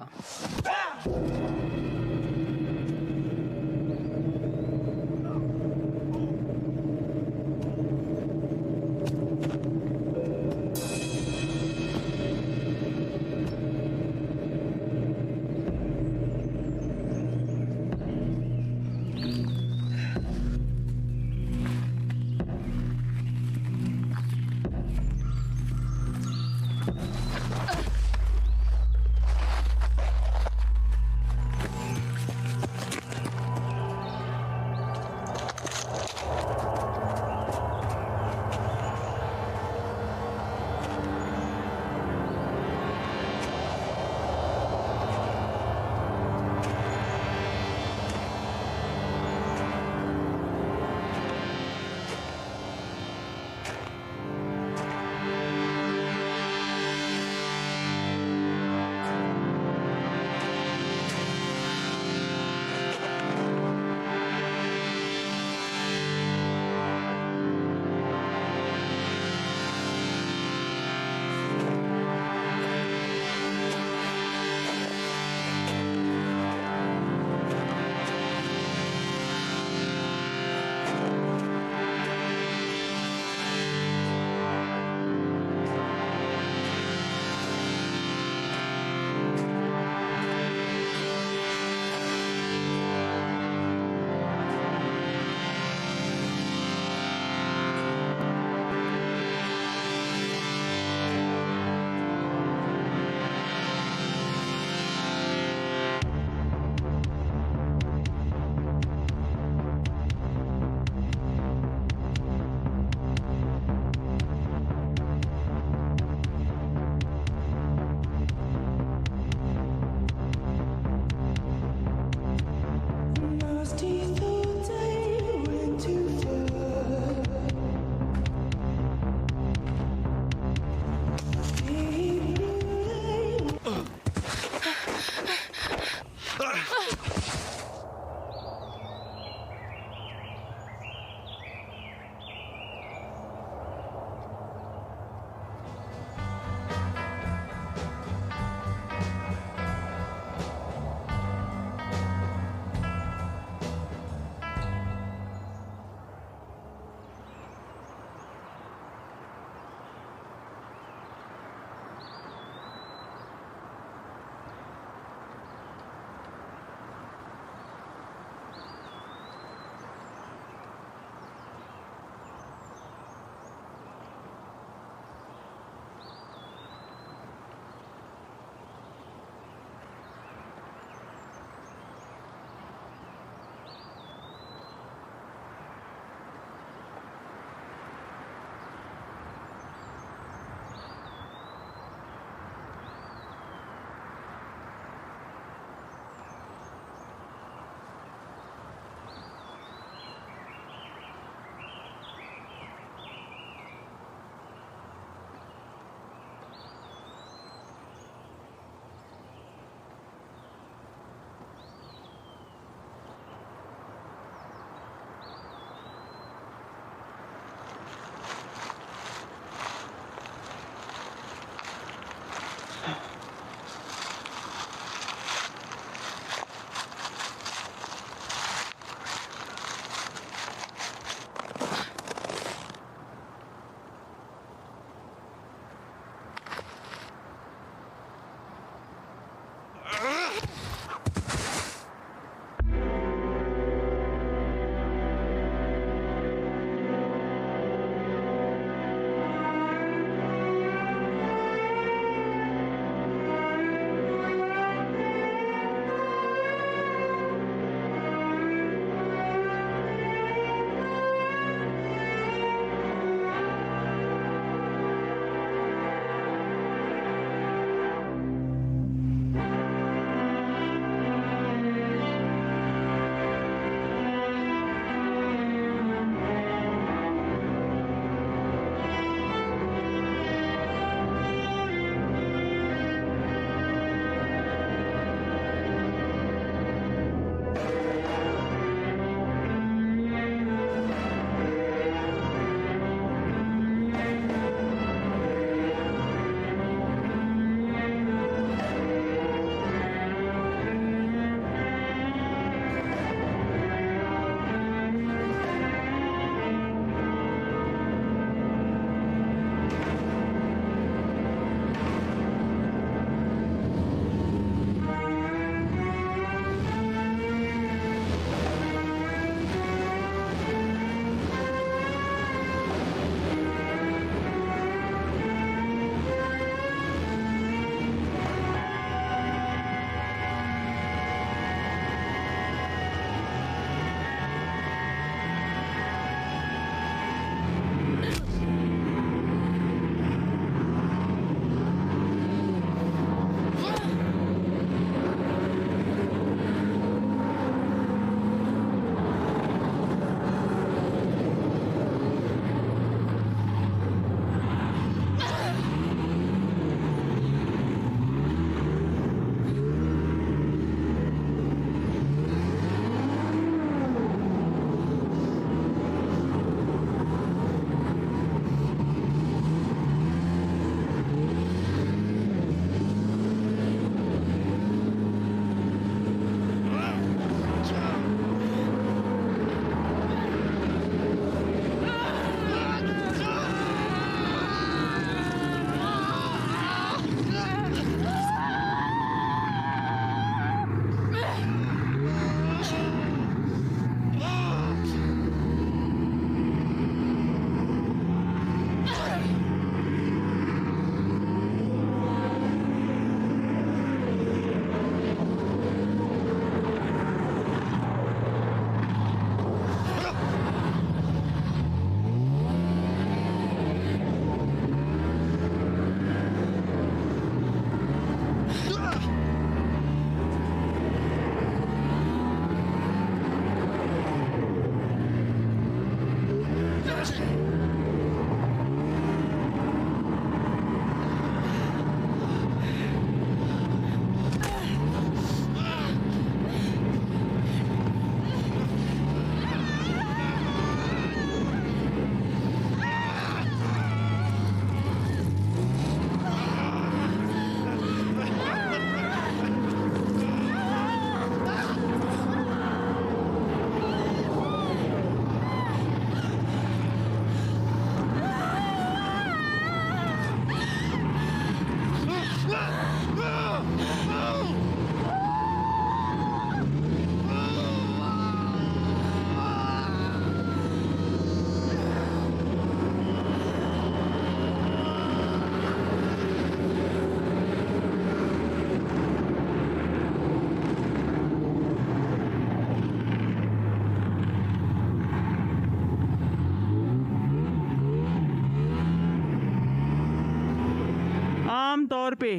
तौर पे